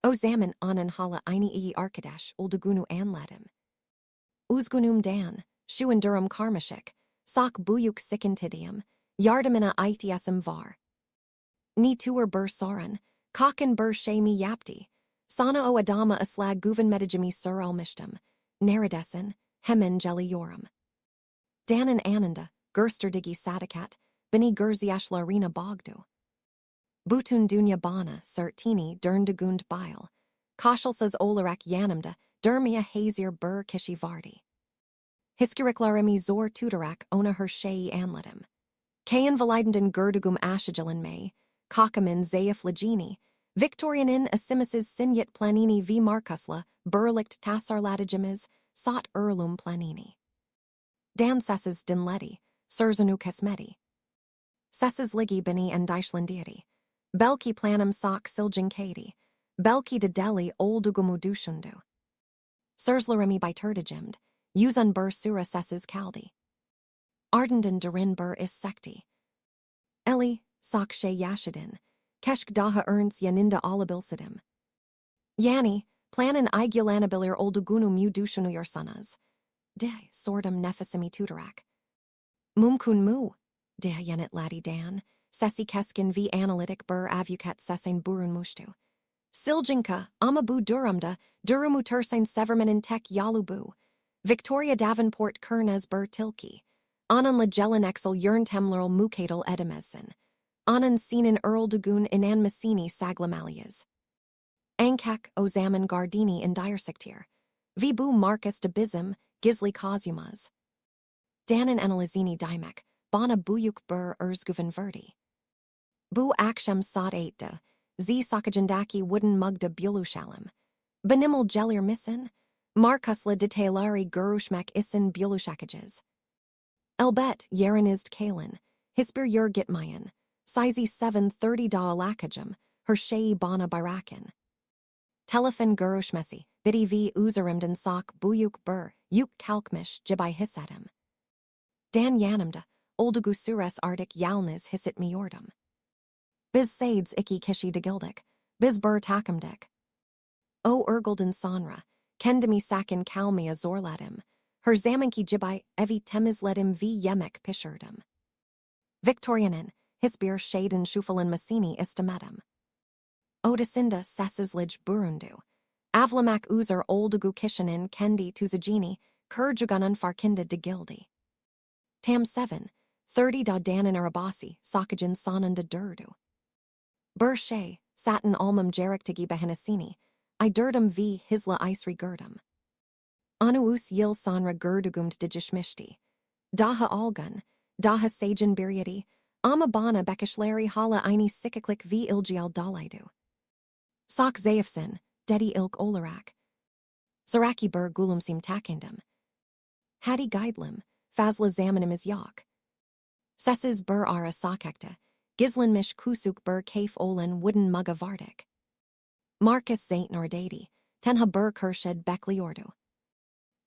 O zaman onun hala aynı iyi arkadaş olduğunu anladım. Üzgünüm Dan, şu an durum karmaşık, sak büyük sıkıntıdayım, yardımına ihtiyacım var. Ni tuğur bir sorun, kakin bir şey mi yaptı? Sana o adama ıslah güvenmedicimi sorulmuştum. Neredesin? Hemen geliyorum. Dan'ın anında, gösterdiği sadakat, beni gözyaşlarına boğdu. Bütün dünya bana sertini dörndügund bil. Koşulsuz olarak yanımda, durmaya hazır bir kişi vardı. Hıskırıklarımı zor tutarak ona her şeyi anladım. Kayınvalidemden gördüğüm aşıcılanmayı, kakamin zayıflığını, Victoria'nın isimsiz sinyet planini v markasla birlikt tasarladıcımız sat planini. Dan sessiz dinledi, sörzünü kesmedi. Sessizliği beni endişelendirdi. Belki planım sak silcinkedi, belki de deli olduğumu düşündü. Sözlerimi bitirtecimd, yüzün bir süre sessiz kaldı. Ardından derin bir sekti. Eli, sak şey yaşadın, keşk daha ernst yanında alabilseydim. Yani, planın ilgilenabilir olduğunu mu düşünüyorsanız. De, sordum nefesimi tutarak. Mümkün mü? De yanıtladı Dan, sesi keskin v analitik bir avukat sesin burunmuştu. Silcinka, ama bu durumda, durumu tersen severmenin tek yolu bu. Victoria Davenport kernez bir tilki. Onunla gelenexel yöntemleral mukadal edemezsin. Onun senin erldüğün inanmasını saglamalıyız. Ankak o zaman gardini indirsektir. Ve bu markas de bizim, gizli kozumuz. Dan'ın analizini demek, bana büyük bir özgüven verdi. Bu akşam saat 8'de, sakajındaki wooden mugda buluşalım. Benimle gelir misin? Markusla detayları görüşmek için buluşacağız. Elbet yarınizd kalın, hiçbir yer gitmeyin. Size 7:30'da alakacağım, her şeyi bana bırakın. Telefon görüşmesi, biti v üzerimden sak büyük bir, yük kalkmış gibi hissettim. Dan yanımda, olduğu süres artık yalnız hissetmiyordum. Biz sades iki kişi digildik, biz bir takımdik. O ergilden sonra, kendimi sakin kalmaya zorladım. Her zamanki gibi evi temizledim v yemek pişirdim. Victoria'nın, hiçbir şeyden şüphelenmesini istemedim. Odasında sessizlik burundu. Avlamak üzere olduğu kişinin kendi tuzagini, kurcugunun farkında digildi. Tam 7:30'da Dan'ın arabası, sakacın sonunda durdu. Bir şey, satin almam gerektiği bahanesini, durdum v hizla isri gördüm. Onu yıl sonra gördüğümd dijişmişti. Daha algun, daha sajan biryedi, ama bana bekişleri hala aynı sikiklik v ilgial dalaydu. Sak zayıfsın, dedi ilk olarak. Zaraki bir gülümsim takindim. Hadi gidelim, fazla zamanımız yok. Sessiz bir ara sakakta, gizlenmiş kusuk bir keyf olan wooden muga vardık. Marcus Zaintnordadi, tenha bir kerşed bekliyordu.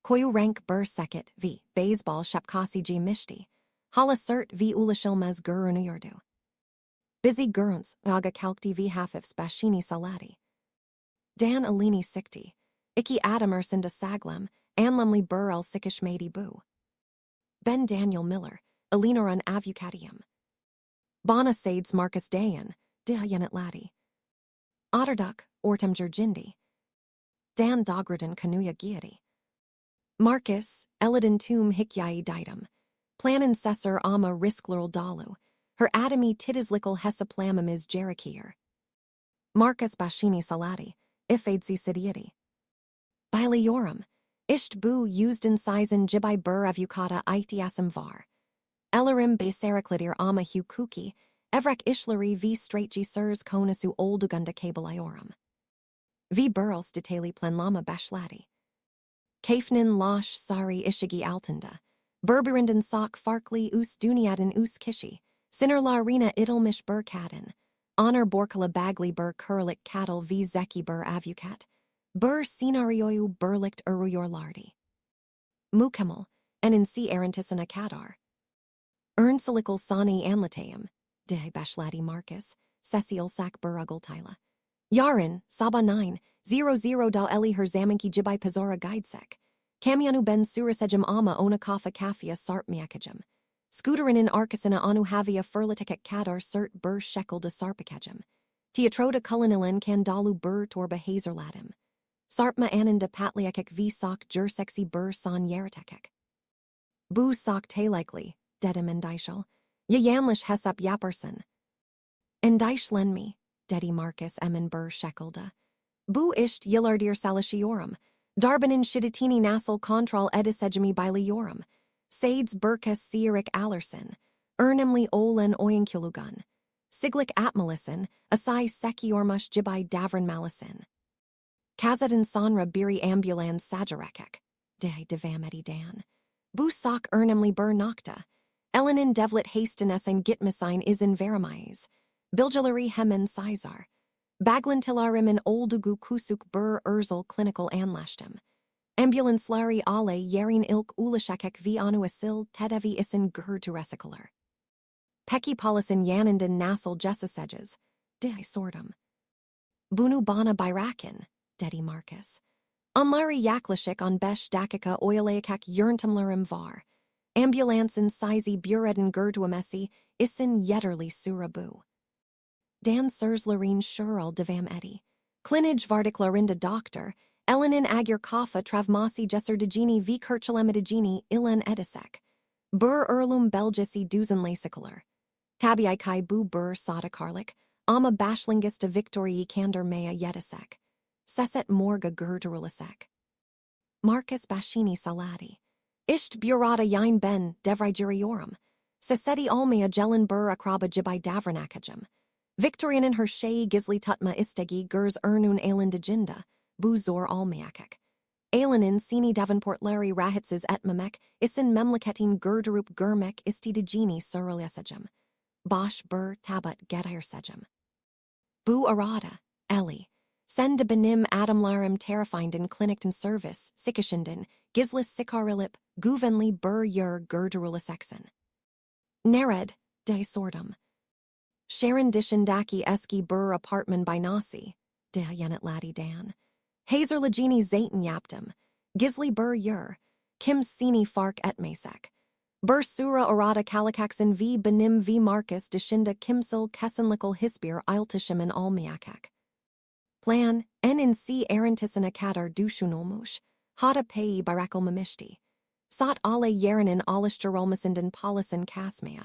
Koyu renk bir seket v baseball şapkası giymişti. Hala sırt v ulaşılmaz görünüyordu. Busy görüns aga kalkti v hafifs başini salati. Dan alini sikti. İki adam arasında saglam, anlamlı bir el sikişmedi bu. Ben Daniel Miller, alinoran avukatiyum. Bana sades Marcus Dayan, yanıtladı. Otterduck, ortam jurgindi. Dan dogradın kanuya giyedi. Marcus, elidin tüm hikayi daydım. Planin sesser ama risklerl dalu. Her adami titizlikal hesaplamamiz gerekir. Marcus başini salati, ifadesi sidieti. Biliyorum, İşte bu yüzden sizin gibi bir avukata ihtiyacım var. Ellerim beceriklidir ama hukuki, evrak işleri v strategisiz konusu olduğunda kabılıyorum. V burls detaylı planlama başladı. Keyfnin laş sari işigi altında. Berberinden sak farklı us dünyadan us kişi. Sinirlarına idilmiş bir kadın. Honor borkala bagli bir kuralik cattle v zeki bir avukat. Bir senaryoyu birlikt arıyorlardı. Mükemmel, ensi arantisine kadar. Ernsalikal sani anlatayım. De başladı Marcus, Cecil sak burugultayla. Yarın, sabah 9:00 da eli her zamanki jibay pazara guidesek. Kamyanu ben surasejim ama ona kafa kafia sartmayakajim. Scooterinin arkasına anu havia fırlatakak kadar sert bir şekilde sarpakajim. Tiyatroda kullanılan kandalu bir torba hazırladım. Sarpma anında patlayakak v sak jerseksi bir san yaratakak. Bu sak likely, dedim endişel. Ya yanlış hesap yaparsın. Endişlenme, dedi Marcus emin bir şekilde. Bu iş yıllardır çalışıyorum. Darbenin şiddetini nasıl kontrol edesecimi biliyorum. Sades birkas siyarik alırsın. Önemli olan oyunkulugun. Siglik atmalisin, asay sekiyormuş gibi davranmalısın. Kazadan sonra biri ambulans sacarakak. Devam edidan. Bu sak önemli bir nokta. Elinin devlet hastanesine gitmesine izin veremeyiz. Bilgileri hemen sizar. Baglantilarimin olduğu kusuk bir özel clinical anlaştım. Ambulansları ale yerin ilk ulaşacak v anu asil tedavi isin gırturesicalar. Peki polisin yanından nasıl cesseseces, de sordum. Bunu bana bırakın, dedi Marcus. Onları yaklaşık 15 dakika oyalayacak yöntemlerim var. Ambulansın sizi büredin gırturmesi isin yeterli süre bu. Dan sözlerin şurul devam edi. Klinij vardiklarında doktor, elinin agir kafa travmasi cesurdicini v kirçilemedicini ilan edesek. Bir erlum belgesi düzenleysikler. Tabii ki bu bir sadakarlık, ama başlangıçta victoriyi kandırmaya yetesek. Seset morga gırdurulasek. Marcus başini saladi. İşte burada yine ben devraygiriyorum. Seseti olmaya gelen bir akraba gibi davranakacım. Victoria'nın her şeyi gizli tutma istegi gers ernun elindicinda, bu zor olmayacak. Elinin seni davenportları rahatsız etmemek, isin memleketin gırdurup görmek istedicini söyleyesecim. Baş bir tabat getirsecim. Bu arada, Eli, sen de benim adamlarım tarafından klinikten servis, sikişinden, gizli sikarilip, güvenli bir yer gırdurulasaksin. Nered, de sordum. Sharon dışındaki eski bir apartman binası, de yanıtladı Dan. Hazırlığını zaten yaptım. Gizli bir yer, kim seni fark etmesek. Bir süre orada kalakaksın v benim v Marcus dışında kimsel kesinlikle hiçbir iletişimin olmayacak. Plan, en arantisine kadar düşünülmüş, hatta payı bırakılmamıştı. Sat ale yerinin alıştırılmasından polisin kasmaya.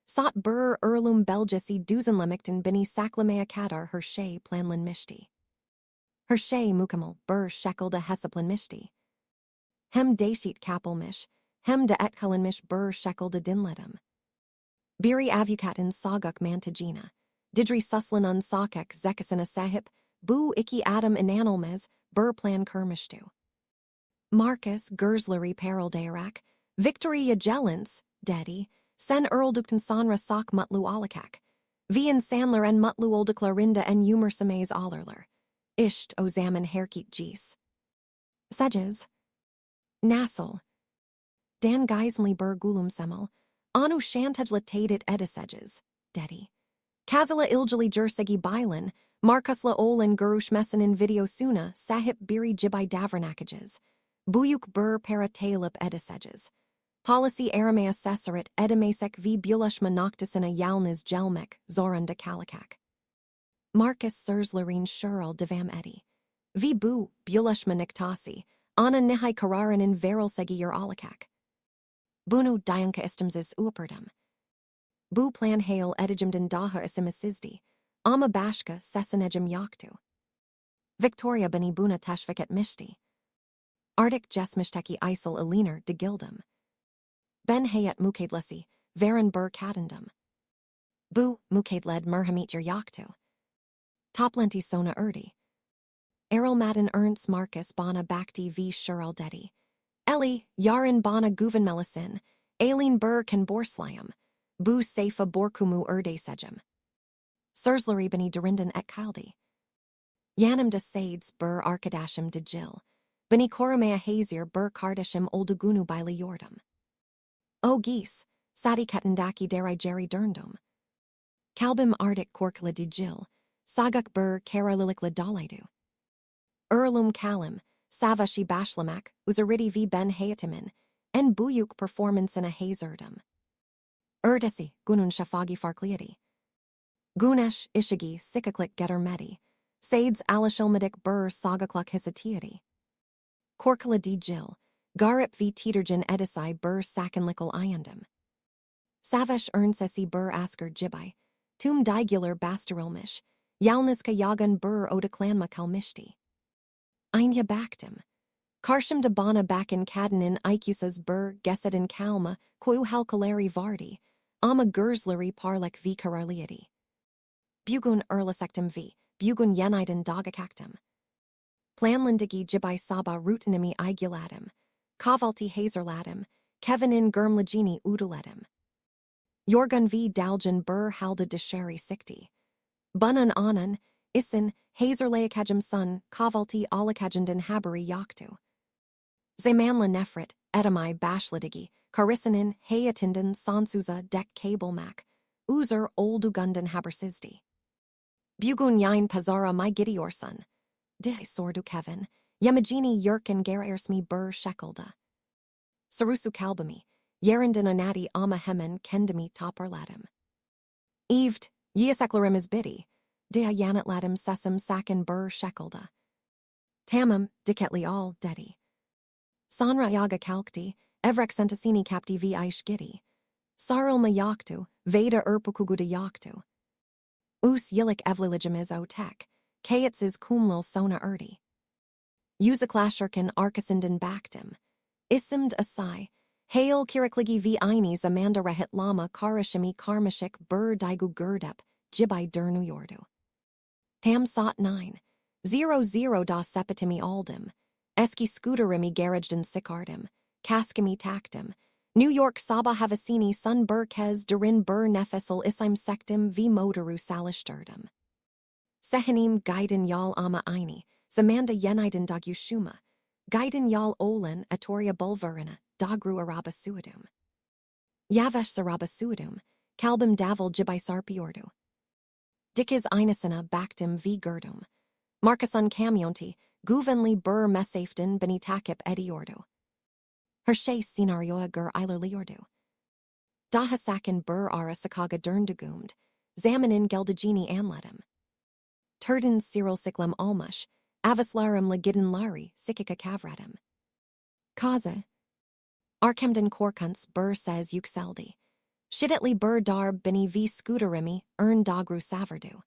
Sat bir erlum belgesi düzenlemekten beni saklamaya kadar her şey planlanmıştı. Her şey mükemmel bir şekilde hesaplanmıştı. Hem değişik kapılmış, hem de etkilenmiş bir şekilde dinledim. Biri avukatın sagak mantıcına. Didri suslanan sakak zekasına sahip, bu iki adam inanılmaz bir plan kurmuştu. Marcus Gersleri parıldayarak, Victoria Jelens, dedi, sen öldükten sonra sak mutlu alakak. Vi insanlar en mutlu olduklarında en umursamaz alırlar. İşte o zaman herkit gis. Sedges. Nasıl. Dan gizemli bir gülümsemel, anu şantajlatadet edesecez, dedi. Kazala ilgili jersegi bilen, Marcusla olan görüşmesinin videosuna sahip biri gibi davranakacağız. Büyük bir para talip edesecez. Policy aramaya sesaret edemesek v bulaşma noktasına yalnız gelmek zorunda kalacak. Marcus sözlerin şurul devam edi. V bu bulaşma noktası, ana nihai kararının verilsegi yer alacak. Bunu dayanka istemsiz upurdum. Bu plan hail edicimden daha isimisizdi, ama başka sesinecim yoktu. Victoria beni buna teşvik etmişti. Artık jesmişteki isel iliner de gildim. Ben hayat mukadlesi, veren bir kadındım. Bu mukadled merhamettir yoktu. Toplantı sona erdi. Arilmadan Ernst Marcus bana bakti v şurul dedi. Eli, yarın bana güvenmelisin, Aileen bur kan borslayam. Bu seifa borkumu erdesejim. Sersleri beni derinden et kaldi. Yanam de sades bur arkadashim de Jill. Beni korumea hazir bur kardashim oldugunu baili yordum. O geese, sadi katendaki deri jerry derndum. Kalbim ardik korkla de Jill, sagak bur karalilikla dalidu. Erlum kalim, savashi bashlamak, uzaridi v ben hayatimin, en buyuk performance in a hazardum. Erdesi, gunun shafagi farkliadi. Gunesh, ishigi, sikaklik getter medi, sades alashilmadik bur sagakluk hisatiadi. Korkla de Jill, garip v teeterjan edisai bur sakenlikal iandum. Savesh ernsesi bur asker jibai, tum digular basterilmish, yalniska yagan bur odaklanma kalmishti. Einja baktim. Karshim de bana bakin kadenin ikusas bur gesedin kalma, koyu halkalari vardi, ama gersleri parlek v kararliadi. Bugun erlasektum v, bugun yeniden dagakaktum. Planlandigi jibai saba rutinimi iguladim, kavalti hazerladim, kevinin germlagini uduledim. Yorgun v daljan bur halda deshari sikti. Bunan anan, isin, hazerleakajum sun, kavalti alakajandin habari yaktu. Zamanla nefrit, edamai bashladigi, karisinin, hayatinden sansuza dek cable mak, uzer oldugundan habersizdi. Bugun yain pazara my gidiorsun. De sordu Kevin, yemagini yerkin gerersmi bur shekelda. Sarusu kalbami, yerindin anati ama hemen kendami toparladim. Eved, yeaseklerim is biddy, de yanat ladim sesam sakin bur shekelda. Tamam, diketli all dedi. Sanra yaga kalkti, evrek sentasini kapti vi aish gidi. Saril ma yaktu, veda erpukuguda yaktu. Us yilik evliligimiz o tek, kaitsis kumlil sona erdi. Usaklasherkin arkasinden baktim. Isimd asai, hail kirikligi v einis amanda rehit lama karashimi karmashik bur digu gurdep, jibai dernu yordu. Tam sot 9:00 da sepetimi aldim, eski scooterimi garageden sikardim, kaskimi taktim, New York Saba Havasini Sun Bur Kez Durin Bur Nefesel Isime Sectum V Motoru Salisturdum. Sehanim Gaiden Yal Ama Aini, Zamanda Yeniden Dagushuma, Gaiden Yal Olin Atoria Bulverina, Dagru Araba Suidum. Yavesh Saraba Suidum, Kalbim Davil Jibai Sarpiordu. Dickiz Einasana Baktim V Gurdum. Markasun Camionti, Guvenli Bur Mesaften Benitakip Ediordu. Hershay Sinarioa Gur Eiler Liordu. Dahasakin Bur Ara Sakaga Derndagumd, Zamanin Geldagini Anledum. Turdin Cyril Siklem Almush, Avaslarum Legidin Lari, Sikika Kavradum. Kaza. Arkemden Korkuns Bur says Yuxeldi. Shidetli Bur Darb Bini V Scooterimi, Dagru Savardu.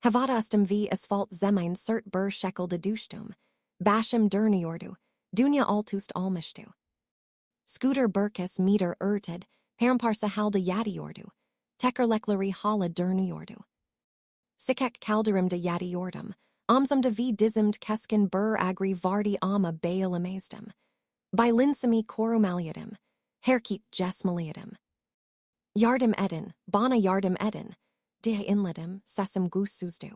Havadastum V Asphalt Zemin Cert Bur Shekel de Dushtum, Bashim Derniordu, Dunya Altust Almishtu. Scooter Burkus Meter Erted, Paramparsa Halda Yadiordu, Teker Lekleri Hala Derniordu. Sikek Kalderim de Yadiordum, Amsum de V Dizimd Keskin Bur Agri Vardi Ama Baal Amazdum. By Linsami Korumaliadum, Herkit Jesmaliadum. Yardim Eden, Bana Yardim Eden, Dea Inledim, Sesam Gusuzdu.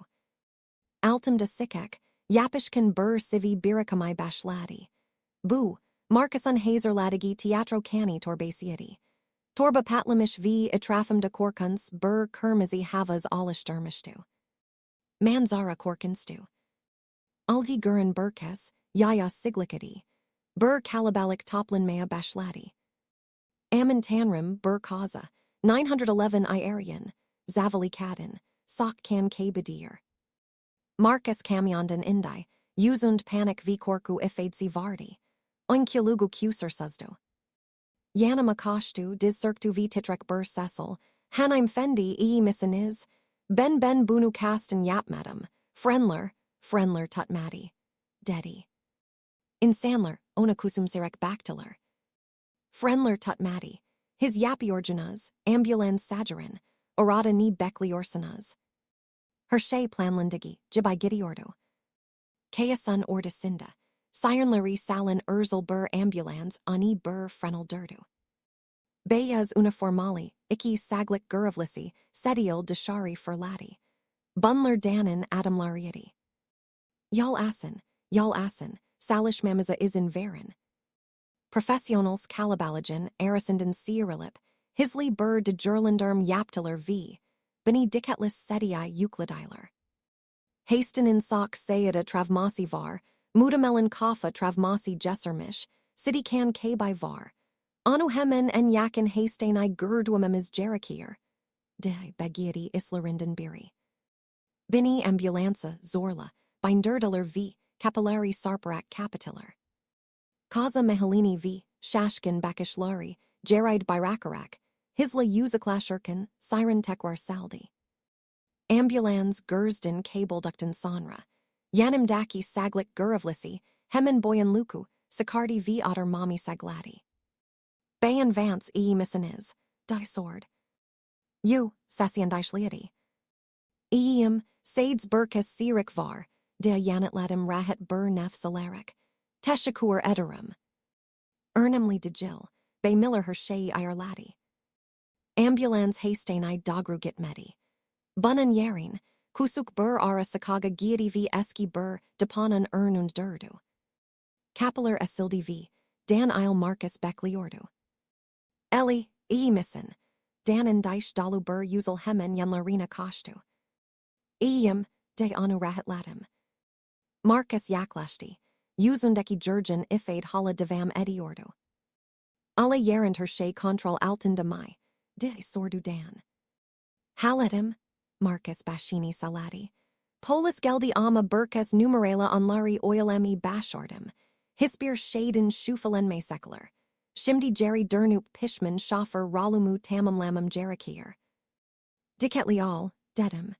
Altum de Sikek, Yapishkin Bur Sivi Birakamai Bashladi. Bu, Markusun Hazerladigi Teatro Cani Torbasiadi. Torba Patlamish V Itrafim de Korkuns Bur Kermazi Havas Alishtermishtu. Manzara Korkinstu. Aldi Gurin Burkes, Yaya Siglikadi. Bur Kalabalik Toplin Mea Bashladi. Amin Tanrim Bur Kaza, 911 Iarian, Zavali Kadin, Sok Kan Kabadir. Marcus Kamyondan Indai, Uzund Panik V Korku Ifadsi Vardi. Oinkilugu Kusur Suzdu. Yana Makashtu Diz Cirktu V Titrek Bur Cecil, Hanaim Fendi E Missaniz, Ben Bunu Kasten Yapmadam, Frenler Tut Madi. Dedi. In Sandler, Onakusum Sirek Baktaler. Frenler Tut Madi, his Yapi Orjanaz, Ambulans Sajarin, Orada Ni Bekli Orsanaz. Hershay Planlandigi, Jibai Gidiordo. Kayasun Ordasinda, Siren Larry Salin Urzel Bur Ambulans Ani Bur Frenel Durdu. Beyaz uniformali, iki saglik guruvlisi, sedial dışarı fırlati. Bunlar danin adamlariyeti. Yal asin, salishmamiza izin verin. Professionals kalabalajan, arasından siyerlip, hisli bur de jurlanderm yaptiler v. Beni dikkatlis sedi euclidiler. Hastenin sak sayada travmasi var, mudamelin kafa travmasi jessermish, city kan by var. Anu hemen en yakin hastenai gurdwamemiz jerakir. De bagieti islarinden biri. Bini ambulanza zorla, binderdeler v, capillary sarparak capitular. Kaza mehalini v, shashkin bakishlari, jeride birakarak, hisla uzaklasherkin, siren tekwar saldi. Ambulans gursden kabelducten sonra. Yanimdaki saglik guruvlisi, hemen boyan luku, sakardi v otter mami sagladi. Bayan vance misaniz, die sword. Sasiandishliadi. Sades burkas sirik var, de yanatladim rahat bur nef salarik. Teshakur ederum. Ernamli de Jill, bay miller her shei irladi. Ambulans hastenai dogru gitmedi. Bunan yarin, kusuk bur ara sakaga gieti v eski bur, deponan ernund durdu. Capillar asildi v, dan il Marcus bekliordu. Eli, missen, dan en daish dalu bur uzel hemen yanlarina koshtu. De anu rahat latim. Marcus yaklashti, uzundeki jurgen ifade hala devam ediordu. Alle yerend her shei control alten de mai, de sordu dan. Haletim, Marcus bashini saladi. Polis geldi ama burkas numerela onlari oilemi bashordim. Hispir shaden shufalen mesekler. Shimdi jerry dernup pishman shoffer ralumu tamamlamam jerakir. Diketli all, dedim.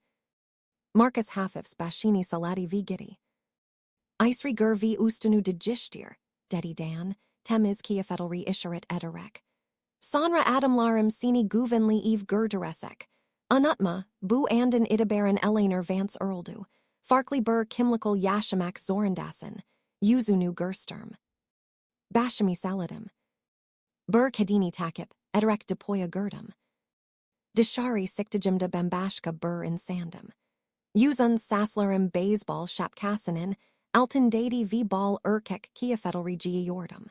Marcus hafifs bashini saladi v giddy. Isri gur v ustunu de jishtir, dedi dan, temiz kiafedelri isharet ederek. Sonra adamlarim sini guvenli eve gurderesek. Anutma, bu anden idabaran elaner vance erldu, farkli bur kimlikal yashamak zorandasen, uzunu gursturm. Bashami saladim. Bur kadini takip, ederek depoya gurdum. Dishari siktijimda bambashka bur insandum. Uzun saslarim baseball shapkasanin, alten dadi v ball erkek kiafedelri giordum.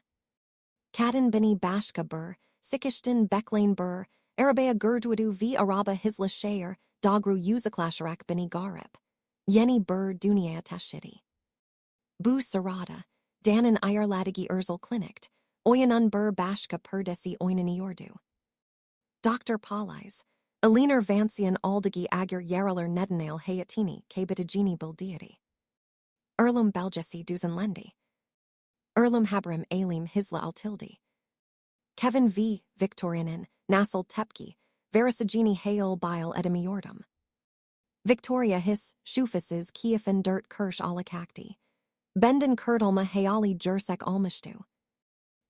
Kadin bini bashka bur, sikishtin beklain bur, Arabea gurdwadu v araba hisla shayer, dogru uzaklasharak bini garip. Yeni bur dunia tashidi. Bu sarada, danin ayarladigi urzel klinikt, oyanun bur bashka perdesi oinani ordu. Dr. Palais, Aliner vancian aldigi agur yaraler nedanale hayatini kabitigini bildiati. Erlum belgesi duzen lendi. Erlum habrim alim hisla altildi. Kevin v. Victorianin, Nassel Tepki, Verisagini Hail Bile Edemiordum. Victoria his, Shufises Kiefin Dirt Kirsch Alakakti. Benden Kurtulma Hayali Jursek Almashtu.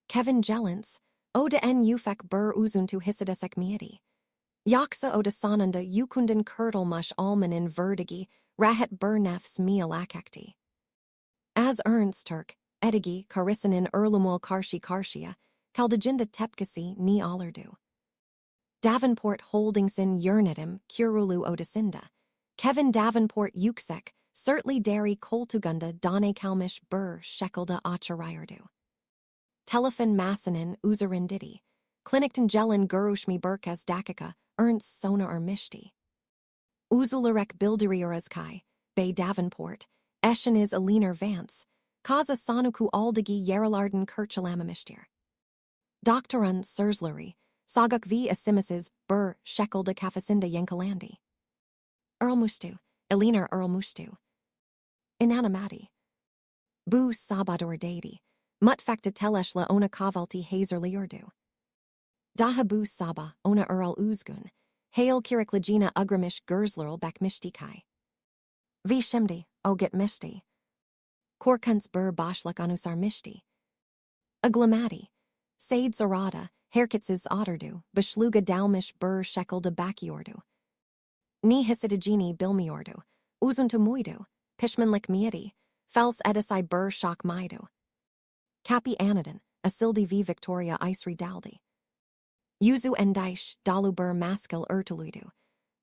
Kevin Jelens, Oda en Ufek Bur Uzuntu Hisidesek Mieti. Yaksa Oda Sananda Yukunden Kurtulmush Almanin Verdigi, Rahet Burnefs Mialakakti. As Ernst Turk, Edigi, Karissanin Erlumul Karshia, Kaldejinda Tepkasi ni Alerdu. Davenport Holdingson Yernidim, Kurulu Odasinda. Kevin Davenport Yuksek, Certainly Dairy Koltugunda Dane Kalmish Bur Shekelda Acharayardu. Telefon Massanin Uzarindidi. Klinikten Jelen Gurushmi Burkas Dakika, Ernst Sona Mishti. Uzularek Bildiriurazkai, Bay Davenport, Escheniz Aliner Vance, Kaza Sanuku Aldigi Yeralarden Kirchalamamishtir. Doctorun Sersleri, Saguk v Asimises, Bur, Shekelda Kafasinda Yenkalandi. Erlmustu, Eliner Erlmustu. Inanimati. Bu Sabador Dadi, Mutfakta Teleshla Ona Kavalti Hazer Liurdu. Daha Bu Saba, Ona Earl Uzgun, Hail Kiriklagina Ugramish Gerslerl Bakmishtikai. V Shimdi, Oget Mishti. Korkuns Bur Bashlak Anusar Mishti. Aglamati. Sade Zarada, Herkitzes Otterdu, Bashluga Dalmish Bur Shekel de Bakiordu. Ni Hisidigini Bilmiordu, Uzuntu Muidu, Pishmanlik Mieti, Fels Edisai Bur Shak Maidu. Kapi Anadin, Asildi v Victoria Isri Daldi. Yüzü endiş, dalu bur maskil ertuluydu.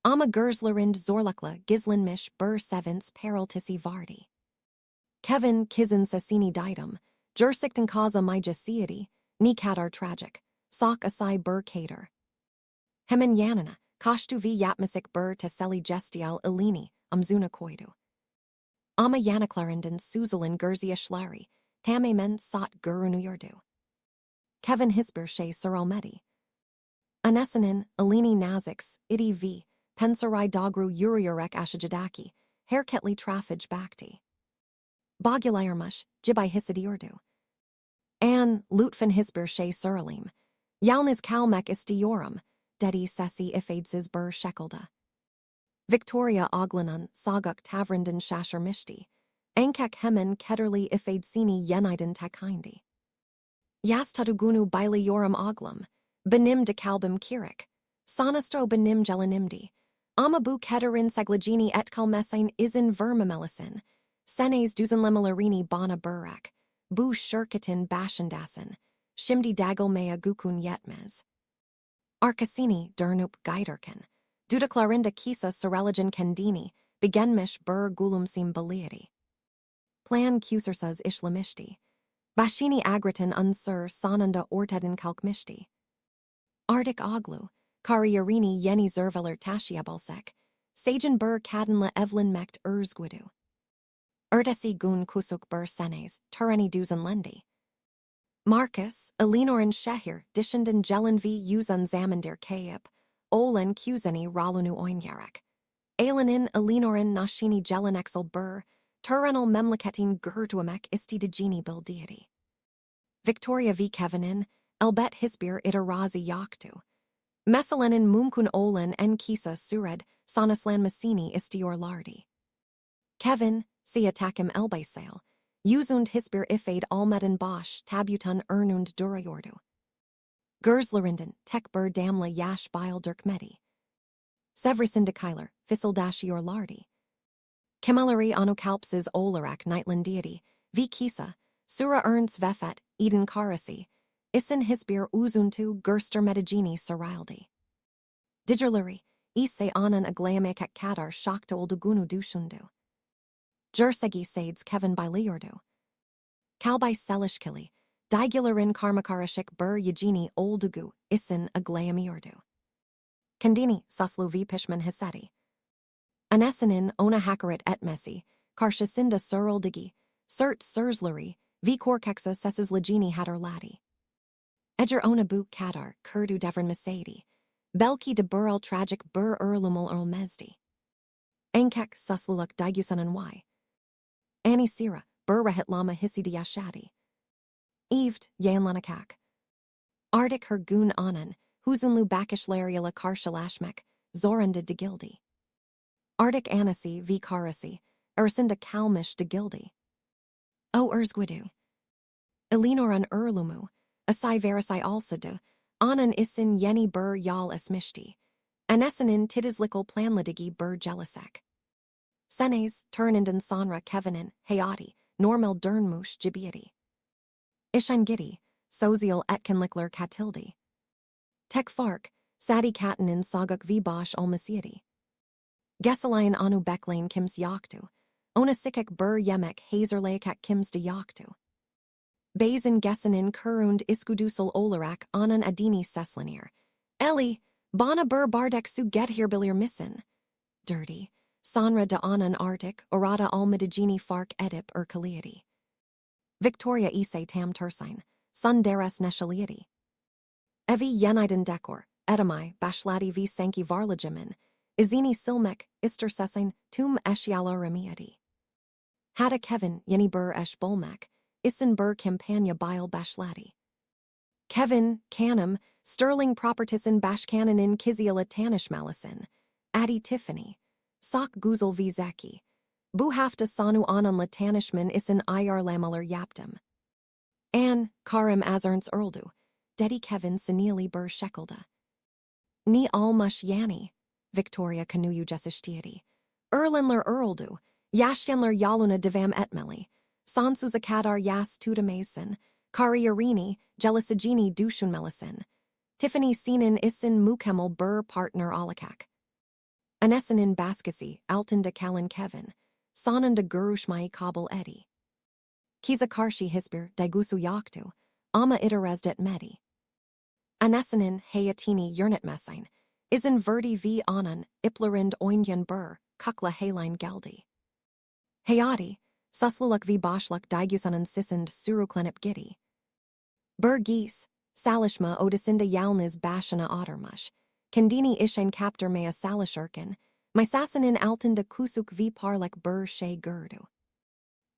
Ama gözlerind zorlukla gizlenmiş bur sevins paraltisi vardı. Kevin kizin sesini didim, gerçekten kaza mycasiyeti, ni kadar tragic, sak asay bur kader. Hemen yanına, kaştu vi yapmasik bur teseli gestial ilini, amzuna koydu. Ama yanaklarından süzülün gözyaşları, tamamen sat görünüyordu. Kevin hisber şey sarılmedi. Annesinin, ilini naziks, iti v, pensaray dogru yürüyerek aşacadaki, hareketli trafij bakti. Bağlayırmış, cibay hissediyordu. An, lütfen hisber şey sarılayım. Yalnız kalmak istiyorum, dedi sesi ifadesiz bir şekilde. Victoria oğlunun saguk tavrından şaşırmıştı. Ancak hemen kederli ifadesini yeniden tekindi. Yas tutugunu bayılıyorum oğlum. Benim de kalbim kırık. Sanastro benim jelenimdi. Ama bu kederin seglagini etkalmesin izin vermemelisin. Senes düzenlemelerini bana bırak. Bu şirketin başındasın. Şimdi dagılmaya gukun yetmez. Arkasini dönüp giderken. Dudaklarında kisa sarılacan kendini, begenmiş bir gülümsim beliydi. Plan kusursuz işlemişti. Başini agritin unsur sonunda ortadan kalkmıştı. Artık oğlu, kariyerini yeni zirveler taşıyabilsek, sajan bir kadınla evlenmek erzgudu. Ertesi gün kusuk bir senes, töreni düzenlendi. Marcus, Elinorin şehir dışından gelen vi yüzün zamandır kayıp, oğlun kuzeni ralunu oynayarak. Elinin Elinorin nashini gelenexel bir, törenal memleketin gürtüemek istidicini bildiydi. Victoria v Kevin'in, elbet hisbir itirazi yoktu. Meselenin mumkun oğlun en kisa sured, sanaslanmasini istiyorlardi. Kevin, si atakim elbaysal, yüzünd hisbir ifade almeden boş tabutan ernund duruyordu. Gözlerinden tek bir damla yaş bayıldırkmedi. Sevrısindakaylar, fısıldaşıyorlardı. Kemeleri anukalpsiz olarak nightlandiydi, v kisa, sura ernst vefet, eden karasi, isin hisbir uzuntu gerstermedigini saraldi. Digerleri, ise anan aglayamek kadar şakta oldugunu düşündü. Jersegi sades Kevin biliyordu. Kalbay selişkili, digularin karmakarashik bir yagini oldugu isin aglayamıyordu. Kendini suslu v pishman hisedi. Anesinin ona hakaret etmesi, karşısında sarıldigi, sert sırzleri, v korkaksa sessiz hadarladi. Eger ona bu kadar, kurdu devrenmeseydi, belki de burl tragic bur erlumul erlmezdi. Ankak susluluk digusanan y. Ani sira, bur rahitlama hisidi yashadi. Eved, yanlanakak. Ardik her gun anan, huzunlu bakishlariala karşılaşmak, zorunda digildi. Ardik anasi v karasi, ersinda kalmish digildi. O erzguidu. Elinoran erlumu, asai verasai alsadu, anan isin yeni bur yal esmishti. Anesinin titizlikal planladigi bur jelisak. Senes, turninden sonra Kevinin, hayati, normal dernmush jibiati. Ishangiti, sozial etkinlikler katildi. Tek fark, sadi katinin saguk v bosh olmasiati. Gesalayan anu beklain kims yoktu, ona sikik bur yemek hazerlayakak kims de yoktu. Bazin gesinin kurund iskudusal olarak anan adini seslanir. Eli, bana bur bardek su gethirbilir missin. Dirty, sonra de anan artik, orada almadagini fark edip kaliati. Victoria ise tam tersin, sun deres neshaliati. Evi yeniden dekor, edamai, bashladi v sanki varlajimin, izini silmek, ister sesin, tum eshiala remiati. Hada Kevin yeni bur esh bolmek, isin bur campania bile bashladi. Kevin, canum, sterling propertisin bashkananin kiziala tanishmalisin, adi Tiffany, sok guzel v zaki. Bu hafta sanu anan la tanishman isin ir lamalar yaptum. An, karim azerns erldu, dedi Kevin senili bur shekelda. Ni almush yani, Victoria kanuyu jesishtieti. Erlinler erldu, yashyanler yaluna devam etmeli, sansuza kadar yas tuda mason, karierini, jelisagini dushun melisin. Tiffany Sinin isin mukemmel partner alakak. Anesinin baskisi altında kalan Kevin. Sonunda görüşmeyi kabul etti. Kiza karşı hiçbir duygusu yoktu. Ama itiraz etmedi. Anesinin hayatını yönetmesin. İzin verdi ve onun iplerinde oynayan kukla halen geldi. Hayati, susluluk ve boşluk duygusunun sisinde sürüklenip gitti. Gis, salışma odasında yalnız başına oturmuş. Kendini işin kaptırmaya çalışırken, masasının altında kusuk ve parlak şey gördü.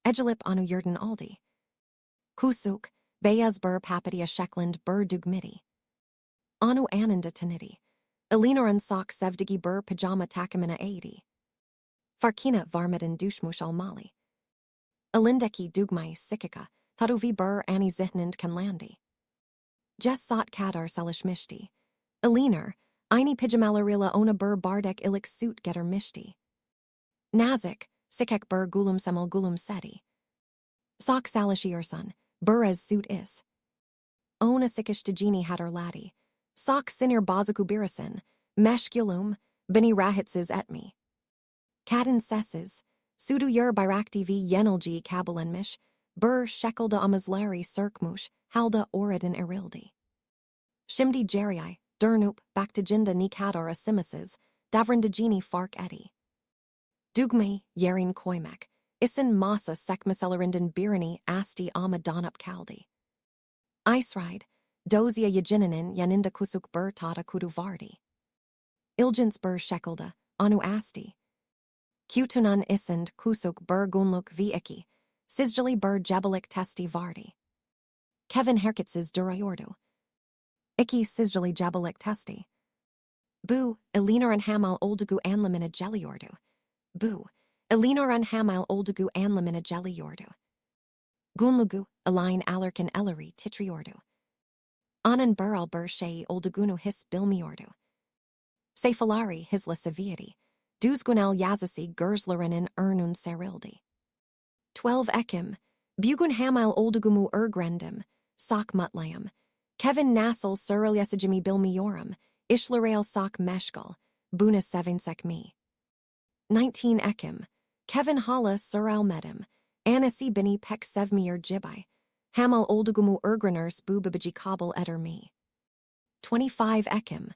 Ecilip onu yerden aldı. Kusuk, beyaz papatya şeklinde dugmidi. Onu anında tanıdı. Elinor'un sak sevdigi pijama takımına eğdi. Farkına varmadan düşmüş olmalı. Elindeki dugmayı sikika, tadı ve ani zihninde kanlandı. Saat kadar çalışmıştı. Elinor, aynı pijamalarıyla ona bardek ilik süt getirmişti. Nazik, sikek gülümsedi. Sak çalışıyorsan, az süt is. Ona sikişticini hatırladı. Sak sinir bozukubirsin, meşgulum, beni rahatsız etme. Kadın sessiz, sudu yer bayrakti ve yenilgi kabullenmiş, şekilde omuzları sırkmuş, halda oradan erildi. Şimdi geriye, dönüp, baktığında ne kadar asimisiz, davranacağını fark etti. Dugmayı yerin koymak, isin masa sekmeselerinden birini asti ama donup kaldı. İsride, dozya yajininin yanında kusuk tada kudu vardi. İlginç şekilde, onu asti. Kutunan isind kusuk gunluk ve iki, sizcili jebelik testi vardi. Kevin herketsiz duruyordu. İki sizcili jebelik testi. Bu, Elinoran hamal oldugu anlamına geliyordu. Bu, Elinoran hamal oldugu anlamına geliyordu. Gunlugu, alain alırken elleri titriyordu. Anan şeyi olduğunu his bilmiyordu. Seyfalari hisla seviyeti, düzgünel yazısı gözlerinin önün serildi. 12 Ekim, bugün hamile olduğumu öğrendim, sak mutluyum. Kevin nasıl söyleyeceğimi bilmiyorum, işlerel sak meşgul, buna sevinsek mi. 19 Ekim, Kevin hala sürelmedim, anası beni pek sevmiyor gibi. Hamile olduğumu öğrenirse bu babacı kabul eder mi. 25 Ekim,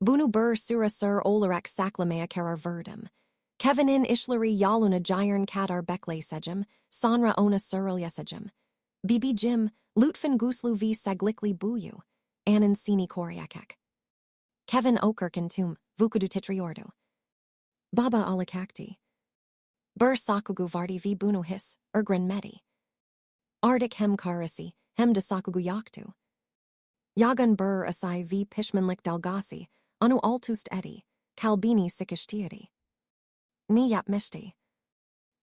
bunu sura olarak saklamaya karar verdim. Kevin'in işleri yoluna giren kadar bekleyeceğim, sonra ona söyleyeceğim. Babacığım, lütfen guslu ve saglikli buyu. Anan seni koruyacak. Kevin okurken tüm, vukudu titriyordu. Baba alakakti. Sakugu vardi ve bunu his, öğrenmedi. Ardik hem karasi, hem de sakugu yoktu. Yagan asay ve pişmanlık dalgası, onu altust edi, kalbini sikiştiydi. Ni yapmıştı.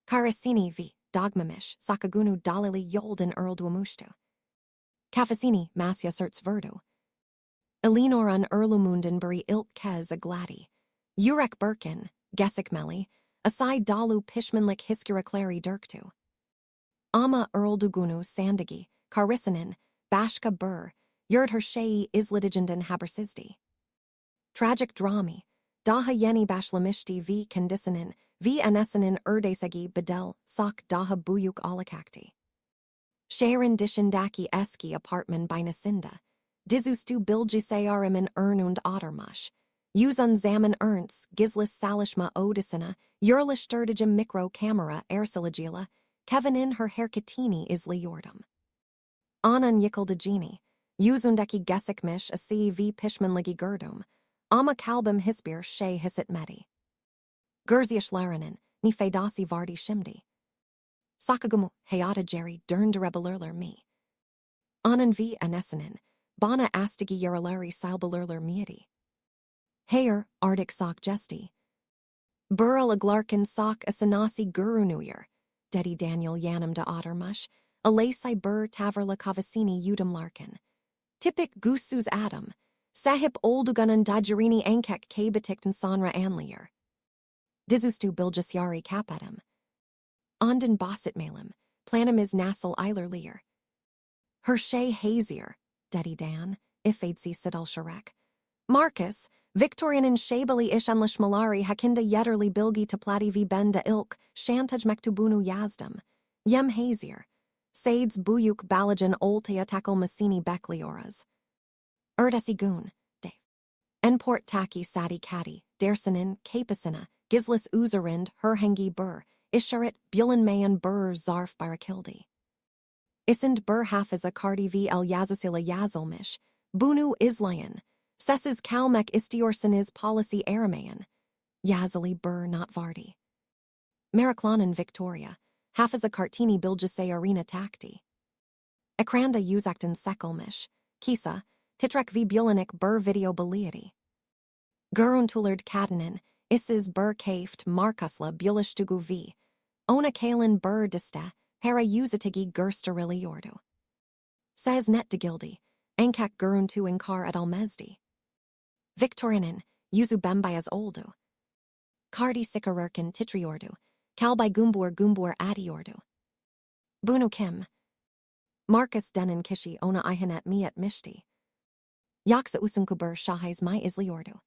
Karasini ve dogmamış sakagunu dalili yoldan erldumuştu. Kafasini masya certs verdu. Elinoran erlumundan beri ilk kez agladi. Yurek birkin, gesikmeli, asay dalu pişmanlık hiskirakleri dürktu. Ama erldugunu sandagi, karisinin, başka yurt her şeyi izledijinden habersizdi. Tragic drami, daha yeni başlamıştı ve kendisinin, ve anesinin erdesegi bedel, sak daha buyuk alakakti. Şehrin dışındaki eski apartman binasında, dizustu bilgisayarımın önünde oturmuş. Uzun zaman ernst, gizli çalışma odasına, yerleştirdiğim mikro kamera ersilacıyla, Kevin'in her hareketini izliyordum. Anan yıkıldığını, yüzündeki gesikmiş asi ve pişmanlığı gördüm, ama kalbim hiçbir şey hissetmedi. Gözyaşlarının, ni faydası vardı şimdi. Sakagumu hayata geri döndürebilirler mi? Anan ve anesinin, bana astigi yaraları salbilirler miydi? Hayır, ardik sak gesti. Burl aglarkin sak asanasi gurunuyur, dedi Daniel yanımda oturmuş, alaysay taverla kavasini yudumlarkin. Tipik gusuz adam, sahip oldugunun dajirini ankek kabatikten sonra anlıyor. Dizustu bilgisyari kapadım. Ondan bahsetmelem, planimiz nasıl ilerliyor. Her şey hazier, dedi Dan, ifadsi sidal sharek. Marcus, Victorianin shabali ishanlish malari hakinda yetterli bilgi taplati v benda ilk, shantaj mektubunu yazdam. Yem hazier. Sades buyuk balajan oltea takal masini beklioras. Erdesi gun, Dave. Enport taki sadi kati, dersanin, kapasina, gislis uzerind, herhengi bur, isharit, bulan bur zarf barakildi. Isind bur hafiza kardi v el yazasila yazolmish, bunu islayan, sesses kalmek istiorsinis policy aramayan, yazali bur not vardi. Mariklanen Victoria, hafiza kartini biljase arena takti. Ekranda uzaktan sekelmish, kisa, titrek v bulanik bur video beliati. Guruntullard katanen, isis bur kaft markusla bulishtugu v, ona kalen bur dista, para usatigi gersterili ordu. Says net de gildi, ankak guruntu inkar et almezdi. Victorianin, yuzu bembayas oldu. Kardi sikarurkin titriordu, kalbai gumbur adiordu. Bunu kim. Marcus denin kishi ona ihanet miet mishti. Yaksa usunkubur shahais mai isliordu.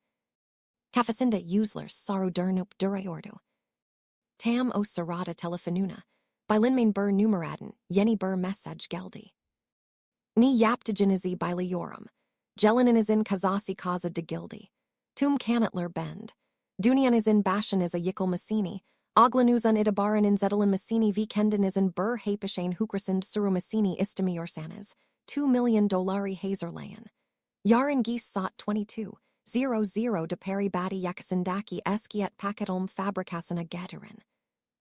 Kafasinda usler saru durnup durayordu. Tam o sarada telefonuna, bilinmain bur numeraden, yeni bur message geldi. Ni yaptaginizi biliorum, gelininizin kazasi kaza de gildi. Tum kanatler bend. Dunianizin bashaniza yikil masini, oglanuzan idabaran in zedelin masini v kendinizin bur hapishane hukrasind suru masini istami orsanas, $2 million hazerlayan. Yaran geese sought 22:00 de peri badi yakasindaki eskiet paketom fabrikasana gadarin.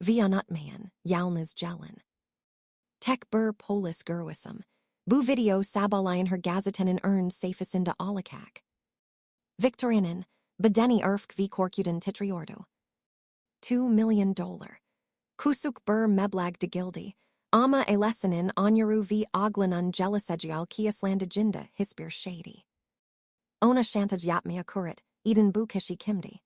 Via nutmayan, yalnas gelin. Tek bur polis gurwisum. Bu video sabalayan her gazetenin ern safisinda alakak. Victorianin, bedeni erfk v korkudan titriordo. $2 million. Kusuk bur meblag de gildi. Ama elesinin onyaru v oglanun jelisegial kiaslandajinda hispir shady. Ona shantaj yapmia kurit, eden bu kishi kimdi.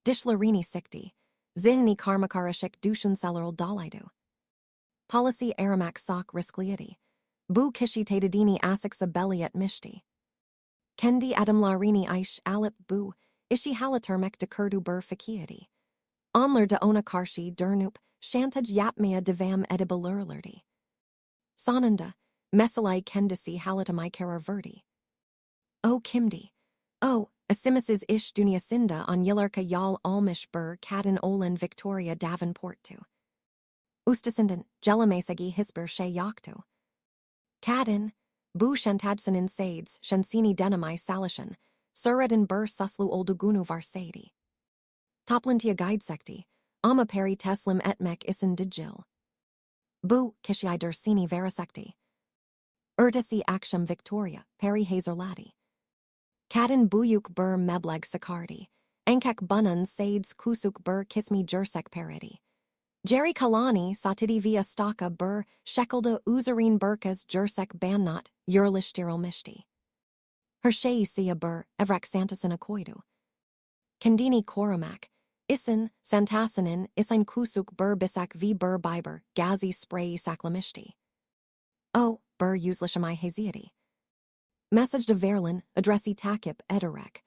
Dishlarini sikdi. Zihni karmakarashik dushun salaral dalidu. Policy aramak sok riskliati. Bu kishi tadadini asiksa beliet mishti. Kendi adamlarini aish alip bu, ishi halatermek de kurdu bur fakiati. Onler de ona karshi durnup, shantaj yapmia devam edibalurlerdi. Sananda, mesalai kendisi halatamai karaverdi. O kimdi. O, asimises ish duniasinda on yilerka yal almish bur kaden olan Victoria Davenportu. Ustasindant, gelamesegi hisber she yaktu. Kaden, bu shantajsanin sades, shansini denamai salishan, suredin bur suslu oldugunu varsadi. Toplantia guide sekti, ama peri teslim etmek isin digil. Bu, kishii dursini verisekti. Urtasi aksham Victoria, peri hazerladi. Kaden buyuk bur mebleg sakardi, ankak bunun sades kusuk bur kismi jursek peredi. Jerry Kalani satidi via staka bur shekelda uzarin burkas jursek bannot, yurlishtiril mishti. Hershei sia bur, evrak santasin akoidu. Kandini koramak, isin, santasinin, isin kusuk bur bisak v bur biber, gazi spray saklamishti. O, bur uslishamai haziati. Message de Verlin, adressi takip ederek.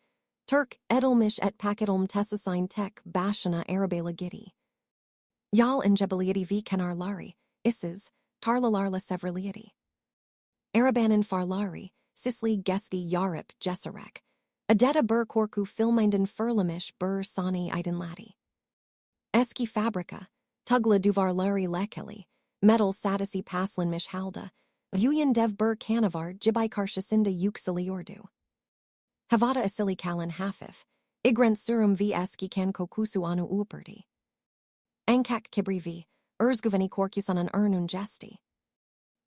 Turk edelmish et paketelm tessasign tek bashana arabela giddy. Yal injebeliati v kenar lari, isis, tarlalarla sevriliati. Arabanin farlari, sisli gesti yarip jesserek. Adeta bur korku filminden furlamish bur sani iden lati. Eski fabrica, tugla duvar lari lekeli, metal sadisi paslin mish halda, Yuyan dev bur canavar jibai karshasinda yuksili ordu. Havada asili kalan hafif, igrant surum v eski kan kokusu anu uperdi. Ankak kibri v, urzguveni korkusanan ernun gesti.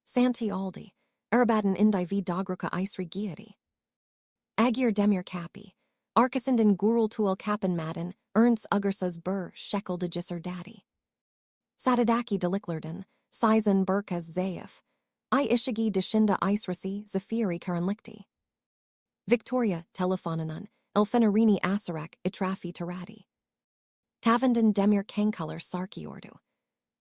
Santi aldi, arabadan indi v dogruka isri giati. Agir demir kapi, arkasindan gurul tual kapan madden, ernst ugersas bur shekel de jisser daddy. Sadadaki deliklerden, sizan burkas zaif. I ishigi deshinda israsi zafiri karanlikti. Victoria telefonanan, elfenarini asarak itrafi taradi. Tavandan demir kankolor sarki ordu.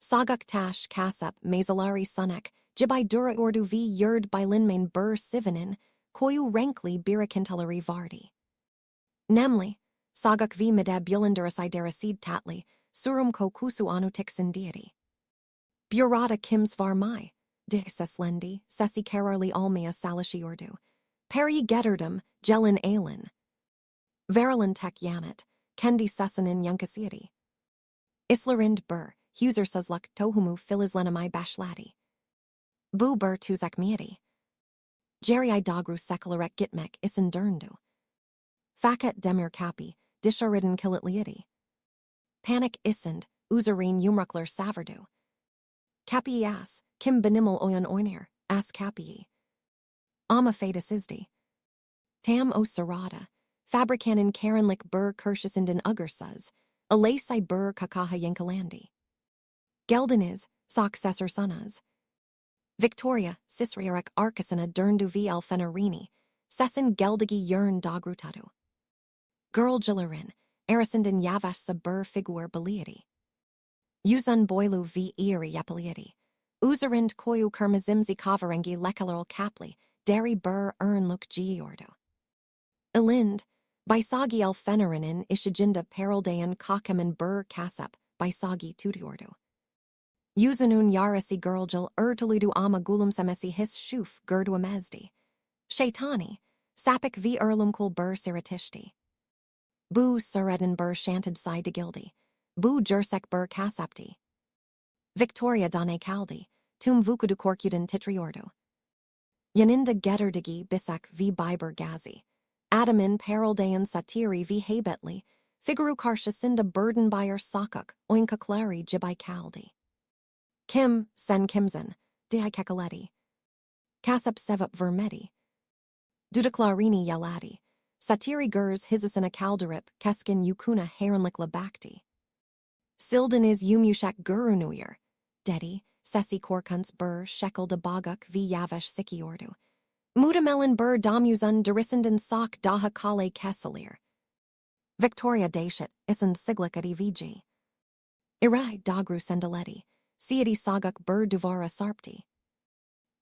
Saguk tash kasap mazalari sunek, jibai dura ordu v yurd bilinmain bur sivanin, koyu renkli birikintileri vardı. Nemli, sagak vi mide bulandarasideracid tatli, surum kokusu anu tiksindiyeti. Burada kims var mai, seslendi, sesi kararli almaya salışıyordu. Peri getirdim, gelin alin. Verilin tek yanet, kendi sesinin yankısıydı. İslerind huzersizlik tohumu filizlenamay başladı. Bu tuzak miyeti. Geri dogru sekalarak gitmek isin döndü. Fakat demir kapi, dışarıdan kilitliydi. Panik isind, uzarin yumruklar savurdu. Kapi as, kim benimel oyan oynar, as kapi. Ama fadasizdi. Tam o sarada, fabrikanin karanlik kurşisinden ugursuz, alaysay kakaha yankalandi. Geldiniz, successor sanas. Victoria, Sisriarek arkasına döndü v alfenarini, sesin geldigi yern dogrutadu. Gurulcuların, arasından yavaşsa figure beliydi. Yüzün boylu v iri yapılıydı. Üzerind koyu kırmızımsı kahverengi lekalarıl kapli, deri ernluk giyiyordu. Elind, baysagi alfenarinin işicinde parıldayan kakemin kasap, baysagi tutuyordu. Yüzünün yarısı gurulcul ertuludu ama gülümsemesi his şuf gördüğümezdi. Şeytani, sapık v erlumkul siratişti. Bu sıredin şanted say digildi. Bu jersek kasapti. Victoria dane kaldi, tüm vukudu korkudan titriyordu. Yanında geterdigi bisak v biber gazi. Adamin parıldayan satiri v haybetli, figuru karşısında burden bayer sakak, oinkakleri jibay kaldi. Kim, sen kimsen, diay kekaleti. Kasap sevap vermedi. Dudaklarini yaladi. Satiri gurs hizisina kaldarip, keskin yukuna herenlikla bakti. Sildeniz yumuşak gurunuyur. Dedi, sesi korkuns shekel de baguk v yavaş sikiyordu. Muhtemelen damuzun derinden sak daha kale keselir. Victoria deşit, isend siglikati vg. Iray dagru sendaleti, siedi saguk duvara sarpti.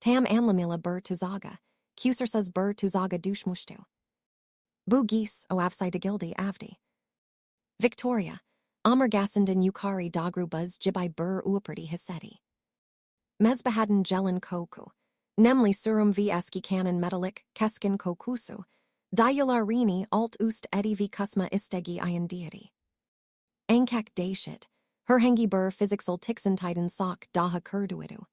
Tam anlamila tuzaga, kusersas tuzaga dushmushtu. Bu gis o avsidagildi avdi. Victoria, amergasenden yukari dagru buz jibay uaperti hiseti. Mezbahaden gelin koku, nemli surum v eski kanan metalik, keskin kokusu, dayularini alt ust edi v kusma istegi iandieti. Enkak deşit, herhangi physicsal tiksentiden sak daha kurduidu.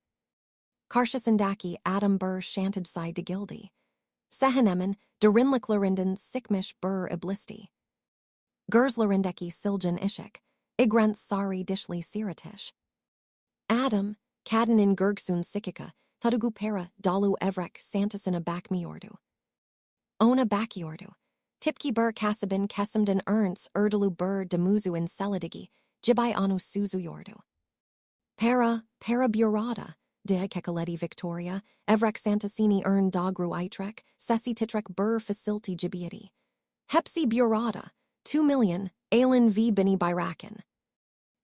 Karşısındaki adam shanted say digildi. Sehenemin, derinliklerinden sikmiş iblisti. Gerslerindeki siljan ishik, igrant sari dişli siratish. Adam, kadının gurgsun sikika, tadugu para dalu evrek santasına bakmiyordu. Ona bakıyordu. Tipki kasabin kesimden ernst erdalu demuzu in seladigi, jibay anu suzuyordu. Para burada, de kekaleti Victoria, evrek santasini dagru itrek, sesi titrek facility jibieti. Hepsi burada, 2 million, alin v bini bayrakin.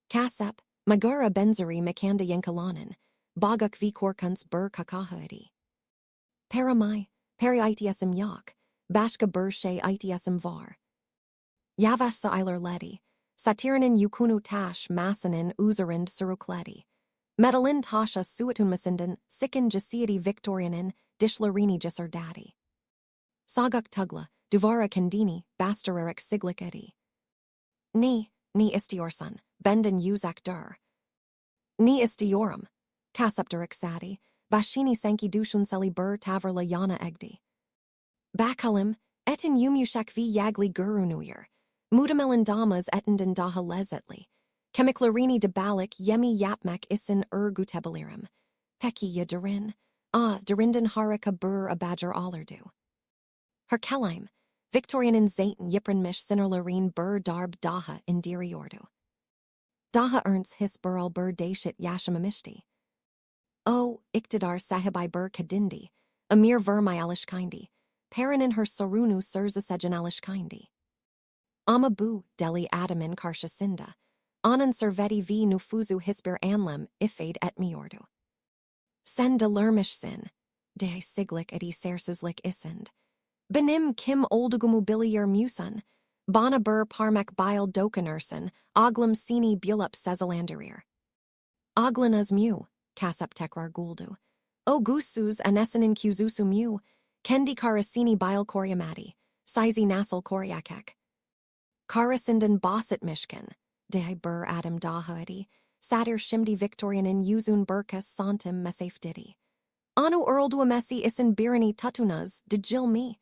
Kasep, magura benzeri makanda yankalanan, baguk v korkuns kakahaeti. Peri itsm yak, bashka she itsm var. Yavaş sa ilerleti, satirinin yukunu tash masanin uzerind surukleti. Medalin tasha suatunmasinden, sikin jasieti Victorianin, dishlerini jasardati. Saguk tugla, duvara kandini, bastarerek siglik edi. Ni istiorsan, benden uzak Ni istiorum, kasapterik sadi, bashini sanki dushunseli taverla yana egdi. Bakalim, etin yumuşak v yagli gurunuyur, mudamelin damas etenden daha lezzetli. Kemiklerini de balik yemi yapmak isin gutebelirim. Peki ya derin, derinden harika abajar alırdu. Herkelaim, Victorianin zaten yipranmiş sinirlerin darb daha indiriyordu. Daha ernst his al deşit yaşamamışti. O, iktidar sahibi kadindi, amir vermay alışkindi, parinin her sorunu sözüsecen alışkindi. Ama bu, deli adamin karşısında, anan serveti v nufuzu hisbir anlem ifade etmiyordu. Sen delirmişsin, de siglik edi sersizlik isind, Benim kim oldugumu biliyor musun? Bana parmak bile dokunursun, oğlum seni bulup sezelendirir. Oğlunuz mu? Kasap tekrar guldu. O gussuz anesinin kuzusu mu? Kendi karısini bile koryamadi. Sizi nasıl koryakak? Karısından bahsetmişken. De adam daha edi. Satir şimdi Victoria'nın yüzün burkas santim mesafdidi. Anu öldüğümesi isin birini tuttunuz, dicil mi?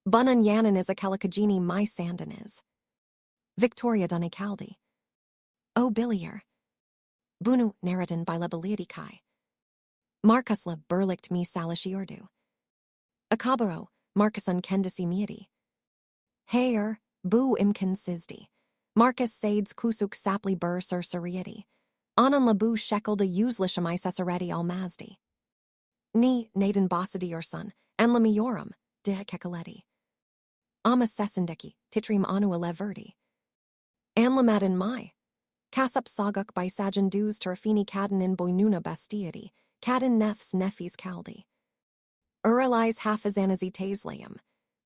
Bunun yanınız akalıkacini my sandınız. Victoria done kaldi. O biliyor. Bunu nereden bilabiliydi kai. Marcusla burlikt mi salishiordu. Akabaro, Marcusun kendisi miydi. Hayır, bu imkansızdı. Marcus sades kusuk sapli sursariyedi. Onunla bu şekilde yüzleşmeyi sesaredi almazdi. Ni, neden bahsediyorsun, anlamıyorum, de kekaledi. Ama sesindeki, titrim anu eleverdi. Anlamadın mı? Kasap sagak by sajan düz tarafini kadının boynuna bastiyedi, kadın nefis kaldi. Uralize hafizanazi tezlayım.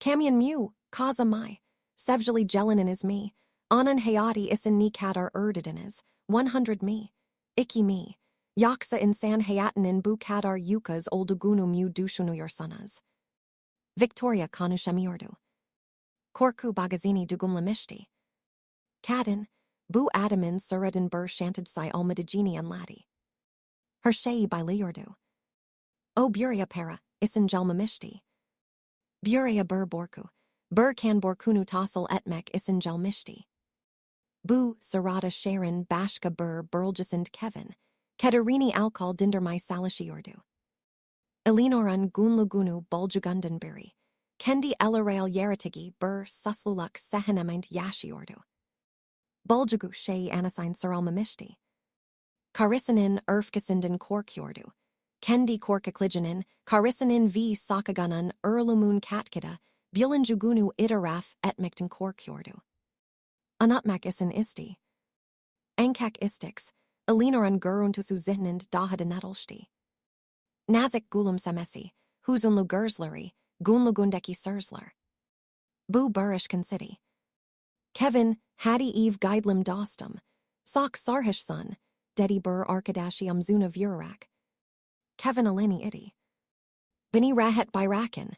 Kamyan mu, kaza mai. Sevjali gelininiz mi. Anan hayati isin ni kadar erdidiniz. 100 mi. İki mi. Yoksa insan hayatının bu kadar yukas olduğunu mu düşünüyorsanız. Victoria konuşamıyordu. Korku bagazini dugumlamıştı. Kadın, bu adamın sıradan şantadsay olmadığını anladı. Her şeyi biliyordu. O buraya para, isin gelmemişti. Buraya borku. Kan borkunu tasıl etmek isin gelmişti. Bu sırada Sharon başka burlcasında Kevin, Katerini alkol dindirmay salishiyordu. Eleanor'un gunlugunu bulcugundan biri. Kendi elarail yaratigi susluluk sehenement yaşıyordu. Bulcugu şey anasin sarılmamıştı. Karısının öfkesinden korkuyordu. Kendi korkaklıcının, karısının v sakaganın ölümün katkıda, bilincugunu itiraf etmekten korkuyordu. Anlatmak isin isti. Ankak istiks, Eleanor'un görüntüsü zihninde daha da netleşti. Nazik gülümsemesi, huzunlu gözleri, gunlugundaki sözler. Bu barışkansidi. Kevin, hadi ev guidelim dostum. Sak sarhishsun, dedi arkadaşı amzuna vurarak. Kevin aleni iti. Beni rahat bayrakin,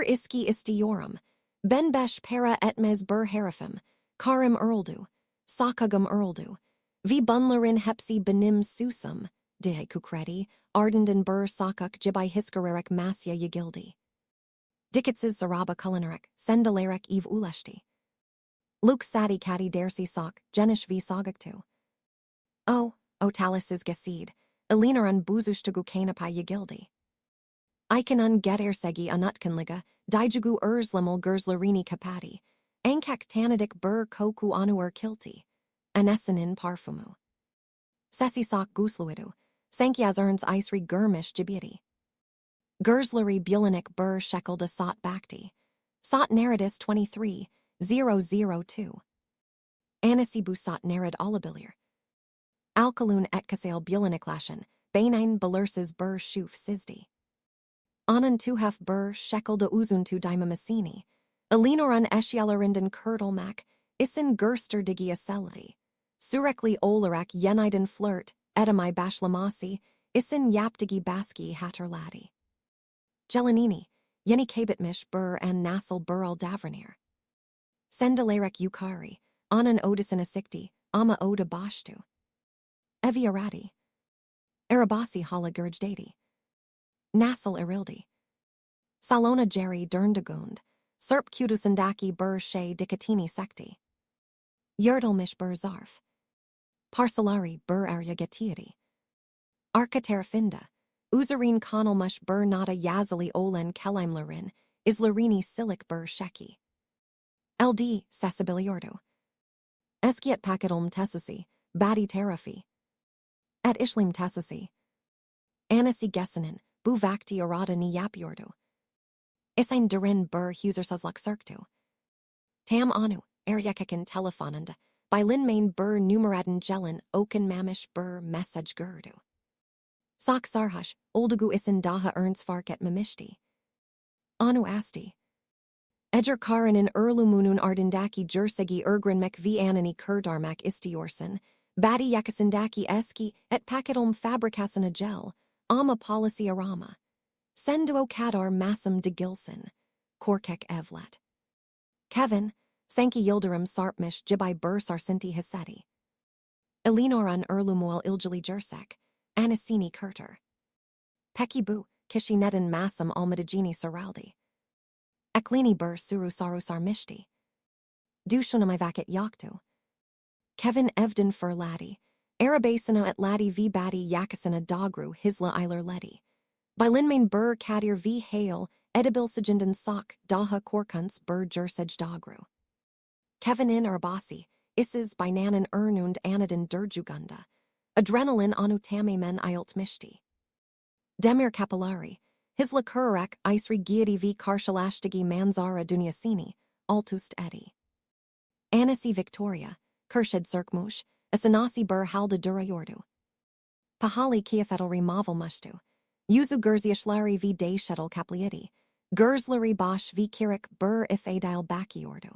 iski istiyorum. Ben beş para etmez herifim, karim erldu, sakagum erldu. Vi bunlerin hepsi benim susum, diye kukredi, ardenden sakak jibay hiskarerek masya yagildi. Dikkatsiz zaraba kulinarak, sendalerek ev ulaşti. Luke sadi kadi dersi sak, geniş vi sagaktu. O talisiz gesid, Eleanor'un buzuştugu kanapay yagildi. Ikanun gedersegi anutkanliga, dijugu erzlimul gerzlerini kapati, ankak tanadik koku anuer kilti, anesinin parfumu. Sesi sak gusluidu, sankyaz erns isri germish jibiti. Gerzleri bulinik shekelda sot bakti, sot naradis 23,002. Anasi busat narad olabilir. Alkalun etkasale buliniklashen, bainin belurses shuf sizdi. Anan tuhaf shekelda uzuntu dimamasini, Eleanorun eşyalarından kurtulmak, isin gerster digiaselli. Sürekli olarak yeniden flirt, edamay başlaması, isin yaptigi baski hatırladi. Gelinini, yeni kaybetmiş en nasıl al davranir. Sendalerek yukari, anan odasına sikti, ama oda baştu. Evi aradi. Arabasi hala gurjdadi. Nasıl irildi. Salona Jerry derndigund, serp kudusandaki şey dikatini sekti. Yurtulmiş zarf. Parcelari arya getiadi. Arka terafinda, uzarin konulmuş nada yazali olan kelimlerin, izlarini silik sheki. LD sesibiliordo. Eskiet paketum tesisi, badi terafi. Et ishlim tesisi. Anasi gesinin, bu vakti arada ni yapıyordu. Isin derin huzersazlak sirktu. Tam anu, eryekakin telefonunda, by linmain numeraden gelin oken mamish message gurdu. Sak sarhash, oldugu isin daha ernst farket mamishti. Anu asti. Edger Karanin Erlumunun Ardindaki Jersegi Ergrinmek V Anani Kurdarmak Istiorsen, Badi Yakasindaki Eski et Paketom Fabrikasana Gel, Ama Policy Arama. Senduo Kadar Massam de Gilson, Korkek Evlet. Kevin, Sanki Yildirim Sarpmish Jibai Bur Sarsinti Hiseti. Elinoran Erlumuel Iljali Jersek, Anasini Kurter. Pekibu, Kishinedan Massam Almadajini Saraldi. Eklini Bur Suru Saru Sarmishti. Dushunamivakat Yaktu. Kevin Evden Fur Laddie, Arabasana at Laddie V Badi Yakasana Dogru Hisla Eiler Leddy. Bylinmain Bur Kadir V Hale, Edibil Sajindan Sok, Daha Korkuns Bur Jersej Dogru. Kevin in Arbasi, Isses by Nanan Ernund Anadin Durjugunda. Adrenaline Anu Tame Ilt Mishti. Demir Kapilari, Hisla Kurek Isri Giadi V Karshalashtagi Manzara Dunyasini, Altust Edi. Anasi Victoria, Kershid Cirkmush, Asanasi Bur Halda Durayordu. Pahali Kiafetalri Mavel Mushtu. Yuzu Gurziashlari V Day Shuttle Kaplieti, Gurzlari Bosch V Kirik Bur If Adile Bakiordu.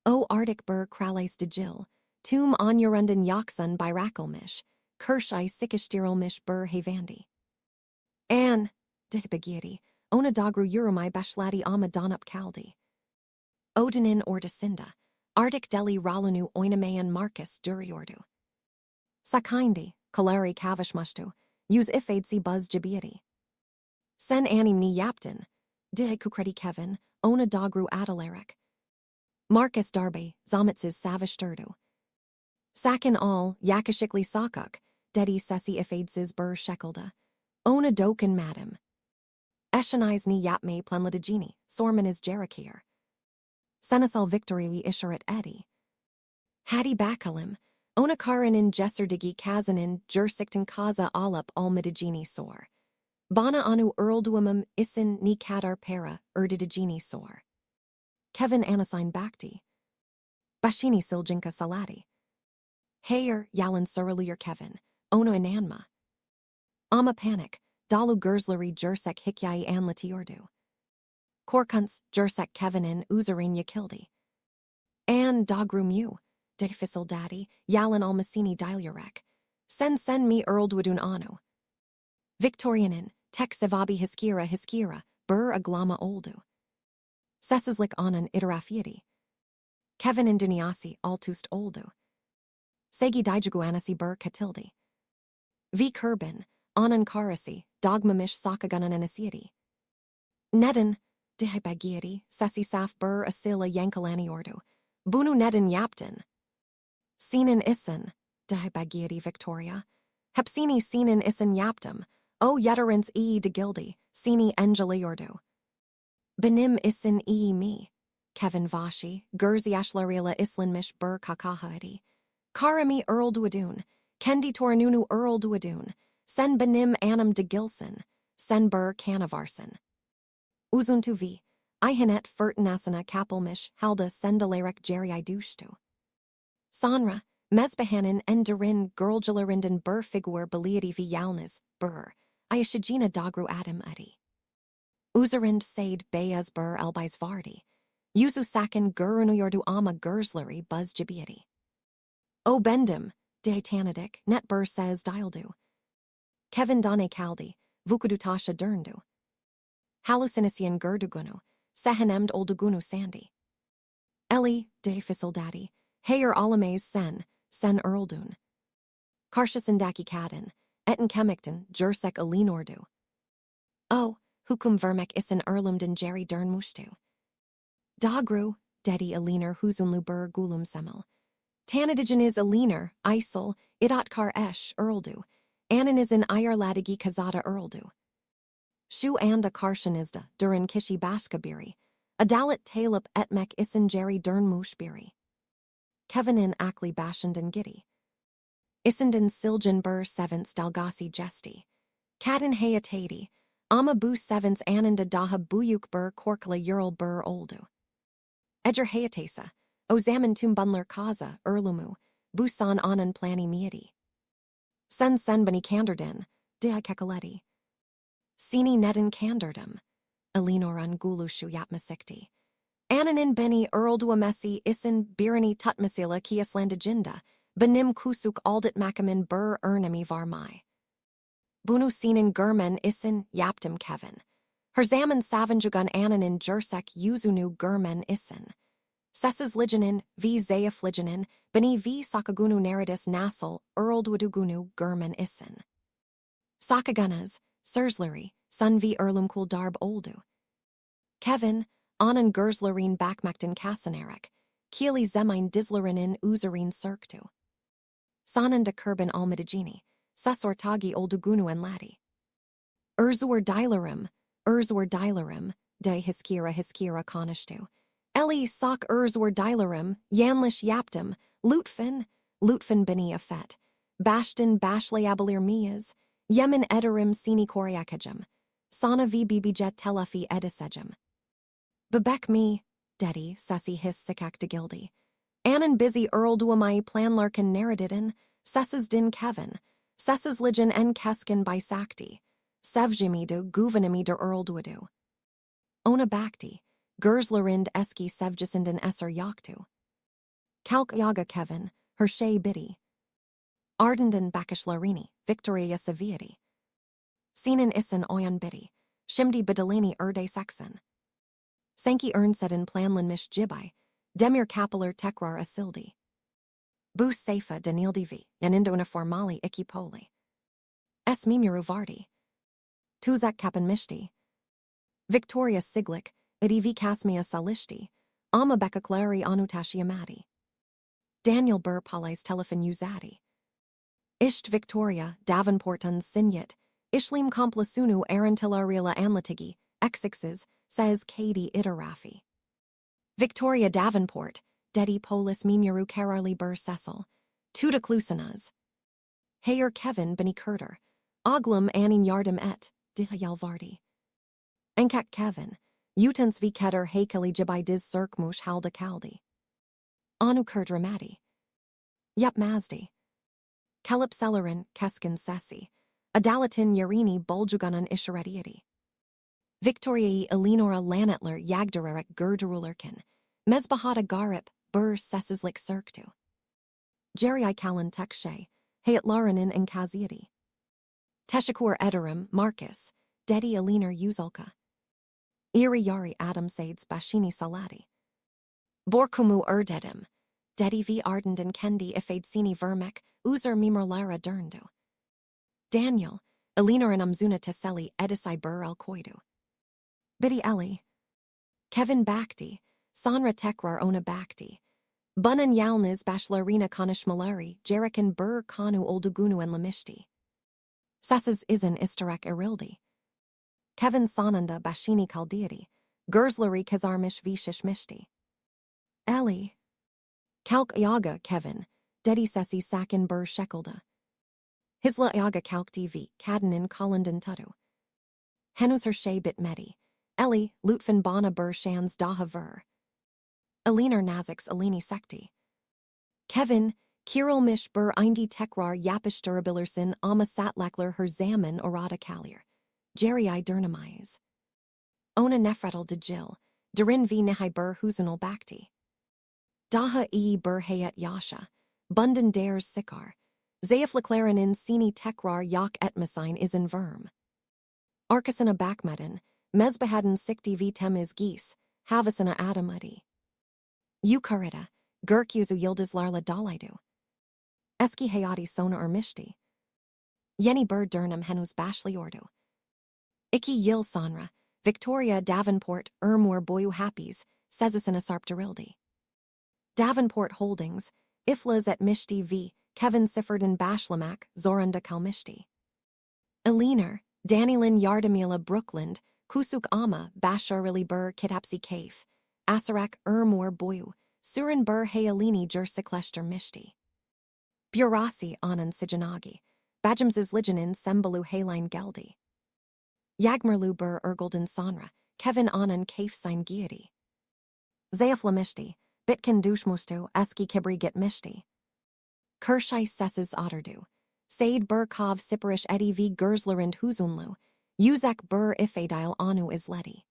O Arctic Bur Krales de Jill, Tum Anyurundan Yaksun Birakelmish, Kershai Sikishtiralmish Bur Havandi. An, Ditbagiri, Onadagru Urumai Bashladi Ama Donup Kaldi. Odinin Ordacinda, Arctic Deli Ralunu Oinamayan Marcus Duriordu. Sakindi, Kalari Kavishmushtu, Use Ifadsi Buzz Jabiati. Sen Anim Ni Yapton, Dihe Kukredi Kevin, Ona Dogru Adalarek. Marcus Darbe, Zomitzes Savishturdu. Sakin All, Yakashikli Sakuk, Dedi Sesi Ifadses Bur Shekelda. Ona Doken Madam. Eshanais Ni Yapme Plenladajini, Sorman is Jerakir. Senasal Victory Isharat Edi. Hadi Bakalim, Onakarin Jesserdigi Kazanin Jersiktan Kaza Alap Almidajini Sor. Bana Anu Erlduamum Isin Ni Kadar Para Erdidajini Sor. Kevin Anasign Bakti. Bashini Siljinka Salati. Hayer Yalan Suralir Kevin, Ona Inanma. Ama Panic, Dalu Gurzlari Jersek Hikyai Anlatiordu. Korkuns, Jersek Kevinin Uzarin Yakildi. An Dogru Mu, Difisal Daddy, Yalan Almasini Dialurek. Sen Mi Erldwadun Anu. Victorianin, Tek Sevabi Hiskira, Bur Aglama Oldu. Sesislik Anan Iterafiati. Kevin in Duniasi Altust Oldu. Segi Dijaguanasi Bur Katildi. V Kurbin, Anan Karasi, Dogmamish Sakagunan Anasiati. Nedin, Dihibagiati, Sesi Saf Bur Asila Yankalani Ordu. Bunu Nedin Yapton. Sinin Isin, Dihibagiati Victoria. Hepsini Sinin Isin Yaptum, O Yeterins de Gildi, Sini Angeli Ordu. Benim Isin Mi. Kevin Vashi, Gurzi Ashlarila Islanmish Bur Kakahaedi. Karami Erlduadun, Kendi Tornunu Erlduadun, Sen Benim Anam de Gilson, Sen Bur Canavarson. Uzuntu V. Ihanet Furtanasana Kapelmish Halda Sendalarek Jeri Idushtu. Sanra, Mesbehanin Enderin Gurljalarindan Bur Figuer Beliadi V Yalnas, Bur, Ayashajina Dagru Adam Adi. Uzarind Said Bayaz Bur Elbais Vardi. Yuzu Sakin Gurunuyordu Ama Gurzlari Buzz Jabiati. O Bendim, De Tanadik, Net Bur says Dialdu. Kevin Dane Kaldi, Vukudutasha Durndu. Hallucination Gurdugunu, Sehenemd Oldugunu Sandy. Eli, De Fisildadi, Hayer Alames Sen Erldun. Karshasindaki Kadin, Etten Kemikton, Jersek Alinordu. O, Hukum Vermek Isin Erlumden Jerry Durnmushtu. Dagru, Dedi Aliner Huzunlubur Gulum Semel. Tanadigenis Aliner, Isel, Idatkar Esh, Erldu, Ananisn Ayarladigi Kazada Erldu. Shu Anda Karshanizda, Durin Kishi Bashkabiri, Adalet Talip Etmek Isin Jerry Durnmushbiri. Kevinin Akli Bashandan Giddy. Isindan Siljan Bur Sevens Dalgasi Jesti. Kadin Hayatadi, Ama Bu Sevens Ananda Daha Buyuk Bur Korkla Ural Bur Oldu. Edger Hayatesa, Ozaman Tumbunler Kaza, Erlumu, Busan Anan Plani Mieti. Sen Bani Kanderden, Dia Kekaleti. Sini Nedin Kanderdam, Elinoran Gulushu Yapmasikti. Ananin beni messi için birini tutmasıyla kıyaslandıcında, benim kusuk aldat makamin ernemi varmay. Bunu senin görmen için yaptım Kevin. Her zaman savunucugun ananin jersek yüzünü görmen için. Sessizliğinin v zayıfliğinin beni v sakagunu neredis nasıl erldudugunu görmen için. Sakagunas, sersleri, sun v erlumkul darb oldu. Kevin, anan gerslerin bakmaktan kasanerek, kili zemin dizlerinin uzerin sirktu. Sanan de kurban almadagini, susortagi oldugunu en ladi. Erzur dilerim, de hiskira konishtu. Eli sak erzur dilerim, yanlish yaptum, lutfen bini afet. Bashtin bashlayabilir miyas, yemin ederim sini koryakajum. Sana v bibijet telafi edisejum. Bebek me, dedi, sessi his sikak de gildi. Anan busy duamai planlarken narradiden, sesses din Kevin, sesses ligen en kesken bisakti, sevjimidu guvenimidu duadu. Ona bakti, gerslerind eski sevjisinden esser yaktu. Kalk yaga Kevin, her shay biddy. Ardenden bakishlarini, Victoria saviati. Sinen isen oyan biddy, shimdi bidalini sexen. Sanki ernsedin planlan mish jibai, demir kapilar tekrar asildi. Bus seifa denildivi, yanindona formali ikipoli. Es mimiru vardi. Tuzak kapan mishti. Victoria siglik, idivi kasmia salishti, ama bekaklari anutashi amati. Daniel Burr palais telefon uzati. Isht Victoria, Davenportans sinyat, ishlim komplasunu arantilarila anlatigi, exixes, says Katie Iterafi. Victoria Davenport, dedi polis mimiru kararli Burr Cecil, tuda klusanas. Heyer Kevin beni kurder, oglum anin yardım et, dihayalvardi. Enkak Kevin, utens vi keder heykeli jibai diz cirkmush halda kaldi. Anu kurdramati. Yep mazdi. Kelip celerin, keskin sesi, adalatin yarini boljuganan isharetiati. Victoriae Elinora Lanetler Jagdererek Gerderulerken, Mesbahata Garip Burr Sessislik Cirktu. Jerry Kalan Tekshe, Hayat Larinin and Kaziati. Teshakur Ederim, Marcus, Dedi Eliner Uzulka. Iri Yari Adam Sades Bashini Salati. Borkumu Erdedim, Dedi V Ardenden Kendi Ifadesini Vermek, Uzer Mimorlara Derndu. Daniel, Elinor and Amzuna Teseli Edisai Burr El Koidu. Biddy Eli. Kevin Bakti, Sanra Tekrar Ona Bakti. Bunan Yalniz Bashlarina Kanishmalari, Jerikan Burr Kanu Oldugunu and Lamishti. Sesses Izan Istarek Irildi. Kevin Sananda Bashini Kaldiati, Gersleri Kazarmish Vishish Mishti. Eli. Kalk Yaga Kevin, Dedi Sessi Sakin Burr Shekelda. Hisla Yaga Kalk DV, Kadanin Kollandan Tudu. Henus her Shay Bit Medi. Eli, Lutfen Bana Burr Shans Daha Ver. Eliner Nazix Elini Sekti. Kevin, Kirill Mish Burr Indi Tekrar Yapish Durabillersin Ama Satlakler Her Zaman Orada Kalir. Jerry I Durnamize. Ona Nefretel de Jill, Durin V Nihai Burr Husanol Bakti. Daha E Burr Hayat Yasha, Bundan Dares Sikar. Zayaflaklaranin Sini Tekrar Yak Etmasine Isin Verm. Arkasana Bakmedin, Mesbahadan Sikti V Temiz Geese, Havasana Adamudi. Ukarita, Gurkuzu Yildiz Larla Dalidu. Eski Hayati Sona Mishti. Yeni Burr Durnam Henus Bashli Ordu. Iki Yil Sanra, Victoria Davenport Ermur Boyu Happies, Sezisana Sarpterildi. Davenport Holdings, Iflas at Mishti V, Kevin Sifferden Bashlamak, Zoranda Kalmishti. Eliner, Danilin Yardamila Brookland, Kusuk Ama, Basharili Burr Kitapsi Kaif, Asarak Ermur Boyu, Surin Burr Hayalini Jursikleshter Mishti. Burasi Anan Sijanagi, Bajamses Lijanin Sembalu Haline Geldi. Yagmerlu Burr Ergolden Sanra, Kevin Anan Kaif Sign Giati. Zayaflamishti, Bitkin Dushmustu, Eski Kibri Git Mishti. Kershai Sesses Otterdu, Said Burr Kov Siperish Edi V Gerslerend Huzunlu, Uzak Burr Ifadile Anu Isleti.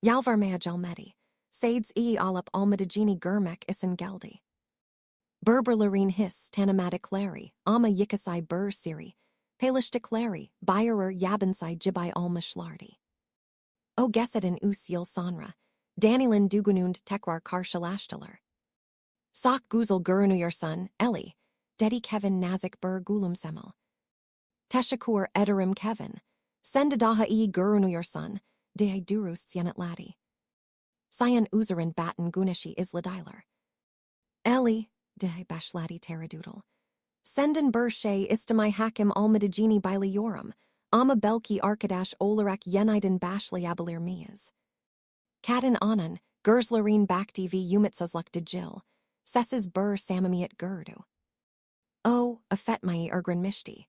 Yalvar Jalmedi, Sades alıp almadacini görmek için geldi. Berberlerin his tanımadıkları ama yıkasay bur siri, paylaştıkları bayağı yabansay cibay almışlardı. O geçeden 3 yıl sonra, Daniel'in dugunund tekrar karşılaştılar. Sak güzel görünüyorsun, Ellie, dedi Kevin nazik bir gülümsemel. Teşekkür ederim Kevin, sen de daha iyi görünüyorsun, diye dürüst yanıtladı. Sayan üzerin batten güneşi izlediler. Ellie, diye başladı tereddütle. Senden bir şey istemay hakim almadacini biliyorum, ama belki arkadaş olarak yeniden başlayabilir miyiz? Kadın anan, gözlerin baktı ve umitsizlikle Jill, sessiz bir samimiyet gördü. O, affetmeyi ergrenmişti.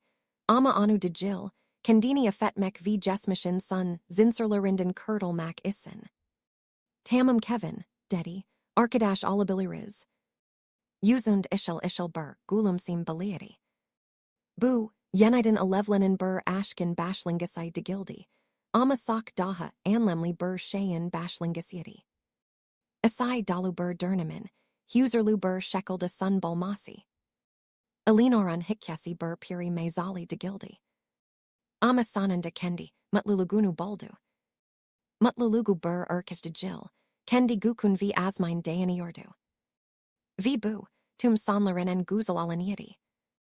Ama anu de Jill, kendini affetmek ve jesmişin sun zinsirlerinden kurtulmak için. Tamam Kevin, dedi, arkadaş olabiliriz. Yüzünd işil bir gülümsem belirdi. Bu, yeniden alevlenen bir aşkın başlangıcı değildi. Ama sak daha anlamlı bir şeyin başlangıcıydı. Asay dalu bir dönemin, huzurlu bir şekilde sun bulması. Elinoran hikayesi bir piri mezali değildi. Ama sonunda kendi, mutluluğunu buldu. Mutluluğu bir ırkış Jill, kendi gukun ve azmine dayanıyordu. Ve bu, tüm sonların en güzel alaniyeti.